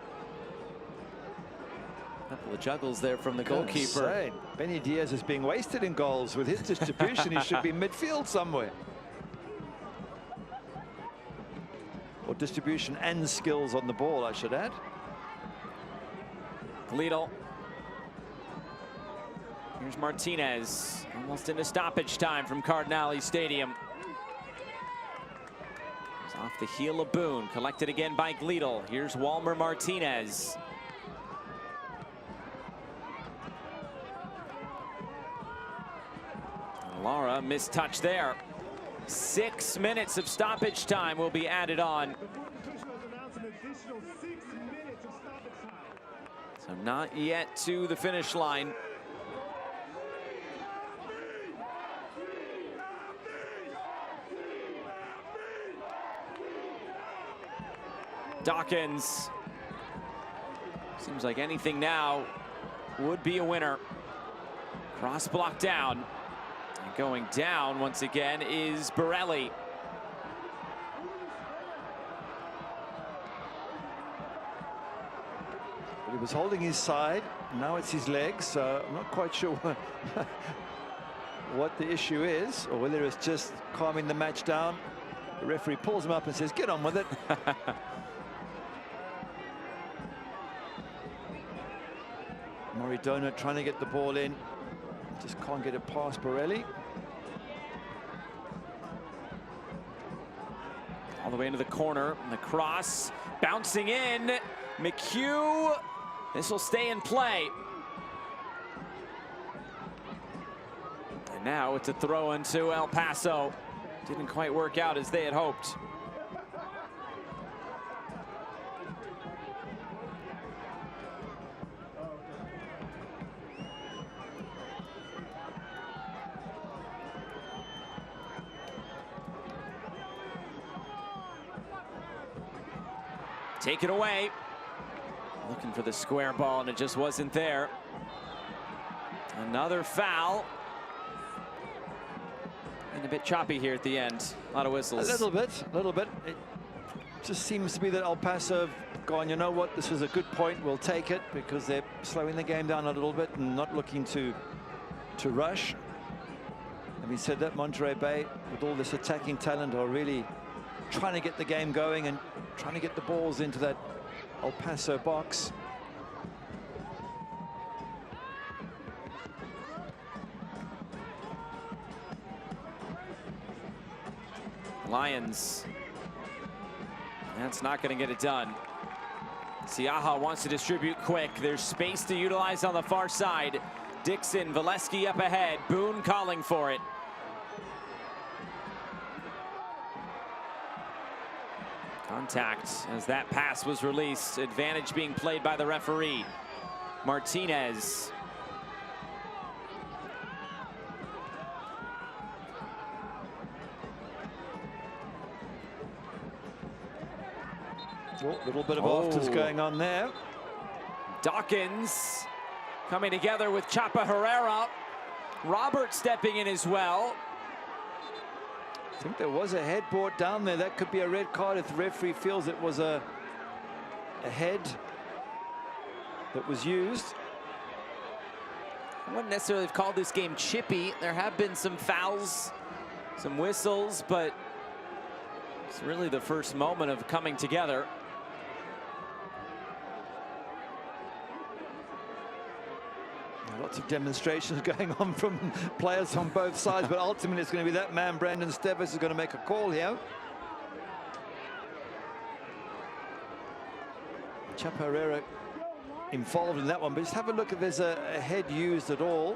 A couple of juggles there from the goalkeeper. Benny Diaz is being wasted in goals with his distribution. He should be midfield somewhere. Or distribution and skills on the ball, I should add. Gleedle. Here's Martinez, almost into stoppage time from Cardinale Stadium. It's off the heel of Boone, collected again by Gleedle. Here's Walmer Martinez. Lara, missed touch there. 6 minutes of stoppage time will be added on. So not yet to the finish line. Dawkins. Seems like anything now would be a winner. Cross block down. And going down once again is Borelli. It was holding his side. Now it's his legs. So I'm not quite sure what the issue is, or whether it's just calming the match down. The referee pulls him up and says, get on with it. Maradona trying to get the ball in. Just can't get it past Borelli. All the way into the corner. And the cross bouncing in. McHugh. This will stay in play. And now it's a throw into El Paso. Didn't quite work out as they had hoped. Take it away. Looking for the square ball, and it just wasn't there. Another foul. And a bit choppy here at the end. A lot of whistles. A little bit. It just seems to be that El Paso have gone, you know what, this was a good point, we'll take it, because they're slowing the game down a little bit and not looking to rush. Having said that, Monterey Bay, with all this attacking talent, are really trying to get the game going and trying to get the balls into that El Paso box. Lions. That's not going to get it done. Siaha wants to distribute quick. There's space to utilize on the far side. Dixon, Valesky up ahead. Boone calling for it. Contact as that pass was released. Advantage being played by the referee. Martinez. Oh, a little bit of afters going on there. Dawkins coming together with Chapa Herrera. Robert stepping in as well. I think there was a head brought down there. That could be a red card if the referee feels it was a head that was used. I wouldn't necessarily have called this game chippy. There have been some fouls, some whistles, but it's really the first moment of coming together. Lots of demonstrations going on from players on both sides, but ultimately it's going to be that man, Brandon Stevis, is going to make a call here. Chapa Herrera involved in that one, but just have a look if there's a head used at all.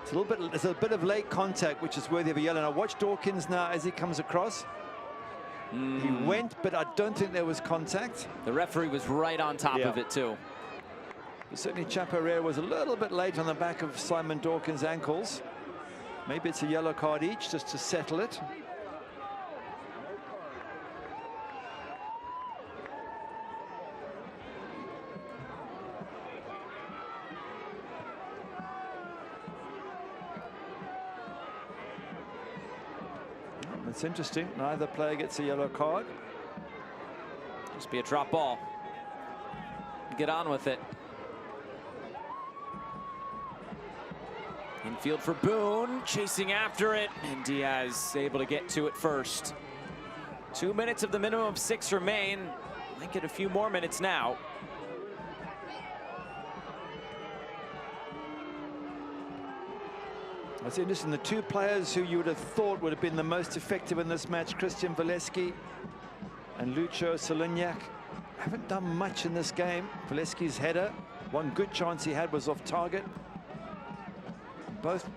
It's a bit of late contact, which is worthy of a yellow. Now watch Dawkins now as he comes across. He went, but I don't think there was contact. The referee was right on top of it too. But certainly Chapa Herrera was a little bit late on the back of Simon Dawkins' ankles. Maybe it's a yellow card each just to settle it. It's interesting. Neither player gets a yellow card. Just be a drop ball. Get on with it. Infield for Boone, chasing after it, and Diaz able to get to it first. 2 minutes of the minimum of 6 remain. Might get a few more minutes now. That's interesting. The two players who you would have thought would have been the most effective in this match, Christian Valesky and Lucho Solignac, haven't done much in this game. Valesky's header, one good chance he had was off target. Both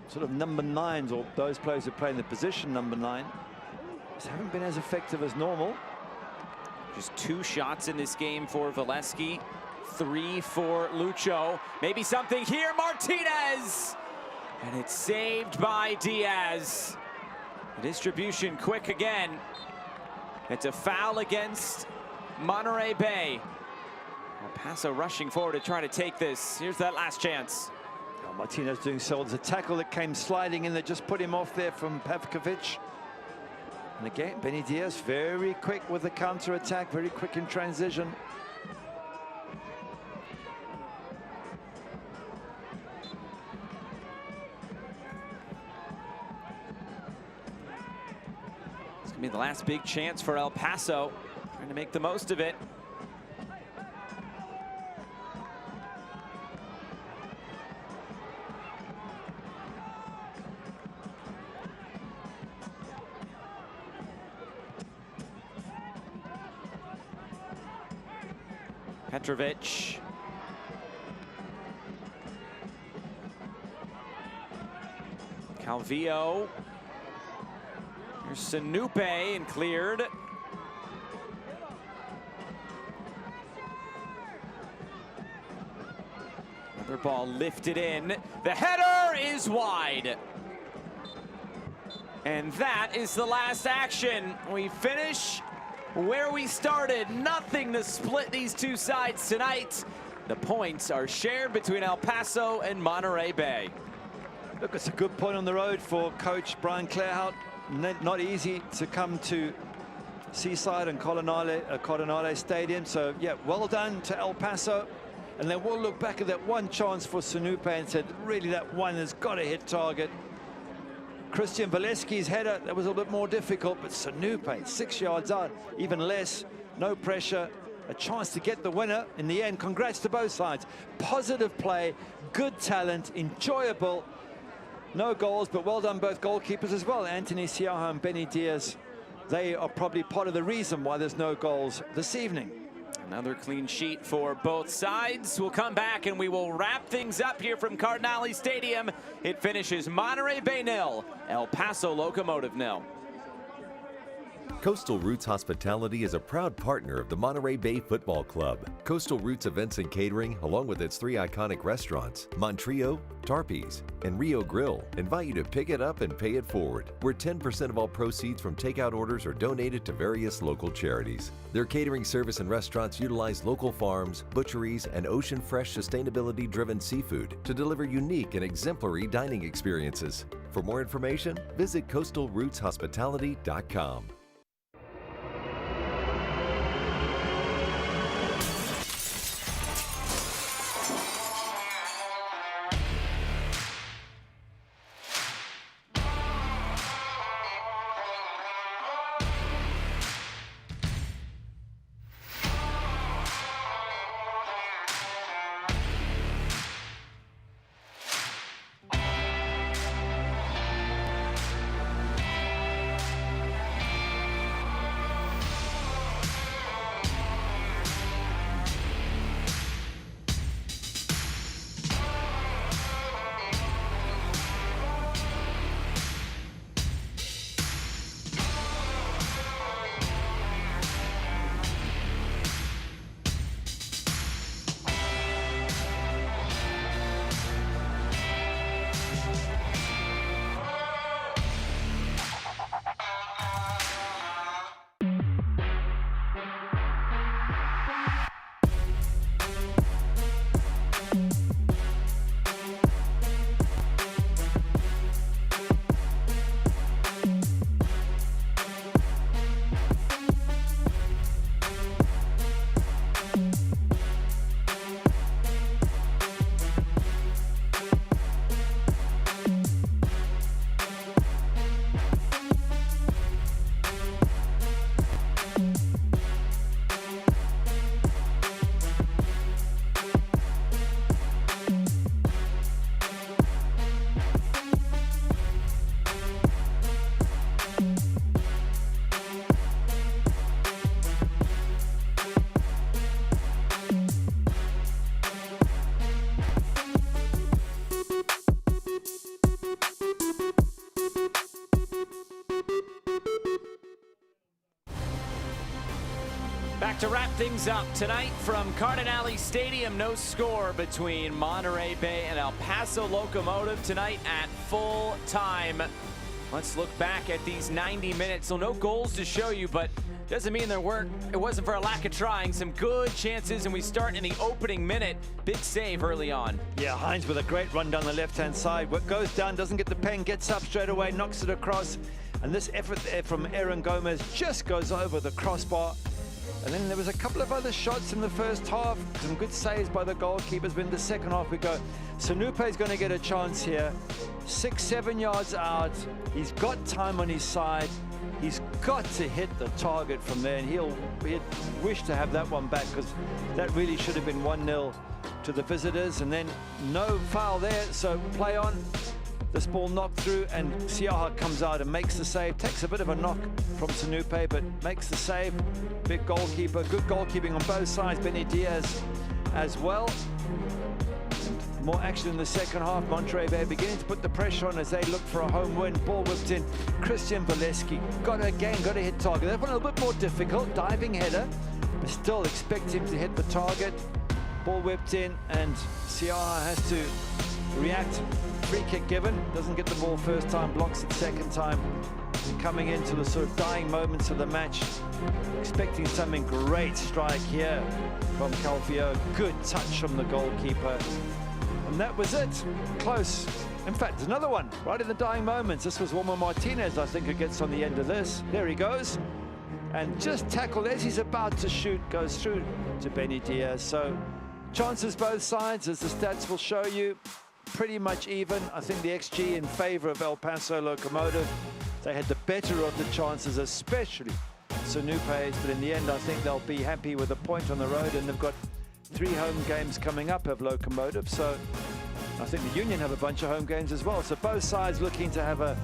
sort of number 9s, or those players who play in the position number 9, just haven't been as effective as normal. Just 2 shots in this game for Valesky, 3 for Lucho. Maybe something here, Martinez! And it's saved by Diaz. Distribution quick again. It's a foul against Monterey Bay. El Paso rushing forward to try to take this. Here's that last chance. Martinez doing so. There's a tackle that came sliding in that just put him off there from Pavkovic. And again, Benny Diaz very quick with the counter attack, very quick in transition. gonna be the last big chance for El Paso, trying to make the most of it. Petrovic. Calvillo. Here's Sanupe and cleared. Another ball lifted in. The header is wide. And that is the last action. We finish where we started. Nothing to split these two sides tonight. The points are shared between El Paso and Monterey Bay. Look, it's a good point on the road for Coach Brian Clarehout. Not easy to come to Seaside and Cardinale Stadium. So, yeah, well done to El Paso. And then we'll look back at that one chance for Sanupe and said, really, that one has got to hit target. Christian Valesky's header, that was a little bit more difficult, but Sanupe, 6 yards out, even less, no pressure. A chance to get the winner in the end. Congrats to both sides. Positive play, good talent, enjoyable. No goals, but well done both goalkeepers as well. Anthony Siaha and Benny Diaz. They are probably part of the reason why there's no goals this evening. Another clean sheet for both sides. We'll come back and we will wrap things up here from Cardinale Stadium. It finishes Monterey Bay 0, El Paso Locomotive 0. Coastal Roots Hospitality is a proud partner of the Monterey Bay Football Club. Coastal Roots Events and Catering, along with its 3 iconic restaurants, Montreo, Tarpe's, and Rio Grill, invite you to pick it up and pay it forward, where 10% of all proceeds from takeout orders are donated to various local charities. Their catering service and restaurants utilize local farms, butcheries, and ocean-fresh, sustainability-driven seafood to deliver unique and exemplary dining experiences. For more information, visit coastalrootshospitality.com. Back to wrap things up tonight from Cardinale Stadium. No score between Monterey Bay and El Paso Locomotive tonight at full time. Let's look back at these 90 minutes. So no goals to show you, but doesn't mean it wasn't for a lack of trying. Some good chances, and we start in the opening minute. Big save early on. Yeah, Hines with a great run down the left-hand side. What goes down, doesn't get the pen, gets up straight away, knocks it across. And this effort there from Aaron Gomez just goes over the crossbar. And then there was a couple of other shots in the first half. Some good saves by the goalkeepers. But in the second half we go. Sanupe is going to get a chance here. 6-7 yards out. He's got time on his side. He's got to hit the target from there, and he'd wish to have that one back, because that really should have been 1-0 to the visitors. And then no foul there, so play on. This ball knocked through, and Siaha comes out and makes the save. Takes a bit of a knock from Sanupe, but makes the save. Big goalkeeper, good goalkeeping on both sides. Benny Diaz as well. And more action in the second half. Monterey Bay beginning to put the pressure on as they look for a home win. Ball whipped in. Christian Valeski got to hit target. That one a little bit more difficult. Diving header, but still expect him to hit the target. Ball whipped in, and Siaha has to react. Free kick given, doesn't get the ball first time, blocks it second time. Coming into the sort of dying moments of the match, expecting something great strike here from Calfio. Good touch from the goalkeeper. And that was it, close. In fact, another one right in the dying moments. This was Wilmer Martinez, I think, who gets on the end of this. There he goes. And just tackled as he's about to shoot, goes through to Benny Diaz. So chances both sides, as the stats will show you. Pretty much even. I think the XG in favor of El Paso Locomotive. They had the better of the chances, especially Sanupe's, but in the end I think they'll be happy with a point on the road, and they've got 3 home games coming up of Locomotive, so I think the Union have a bunch of home games as well. So both sides looking to have a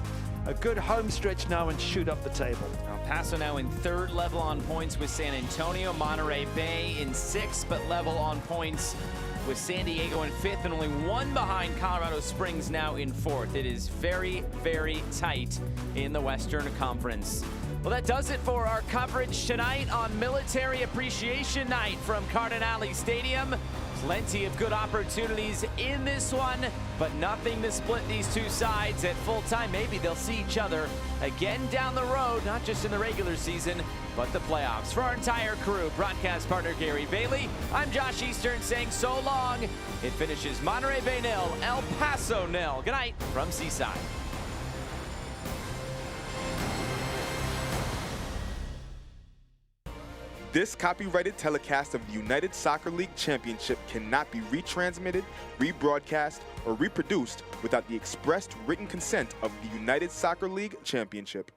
good home stretch now and shoot up the table. El Paso now in 3rd, level on points with San Antonio. Monterey Bay in 6th, but level on points with San Diego in 5th, and only 1 behind Colorado Springs now in 4th. It is very, very tight in the Western Conference. Well, that does it for our coverage tonight on Military Appreciation Night from Cardinale Stadium. Plenty of good opportunities in this one, but nothing to split these two sides at full time. Maybe they'll see each other again down the road, not just in the regular season, but the playoffs. For our entire crew, broadcast partner Gary Bailey, I'm Josh Eastern saying so long. It finishes Monterey Bay 0, El Paso 0. Good night from Seaside. This copyrighted telecast of the United Soccer League Championship cannot be retransmitted, rebroadcast, or reproduced without the expressed written consent of the United Soccer League Championship.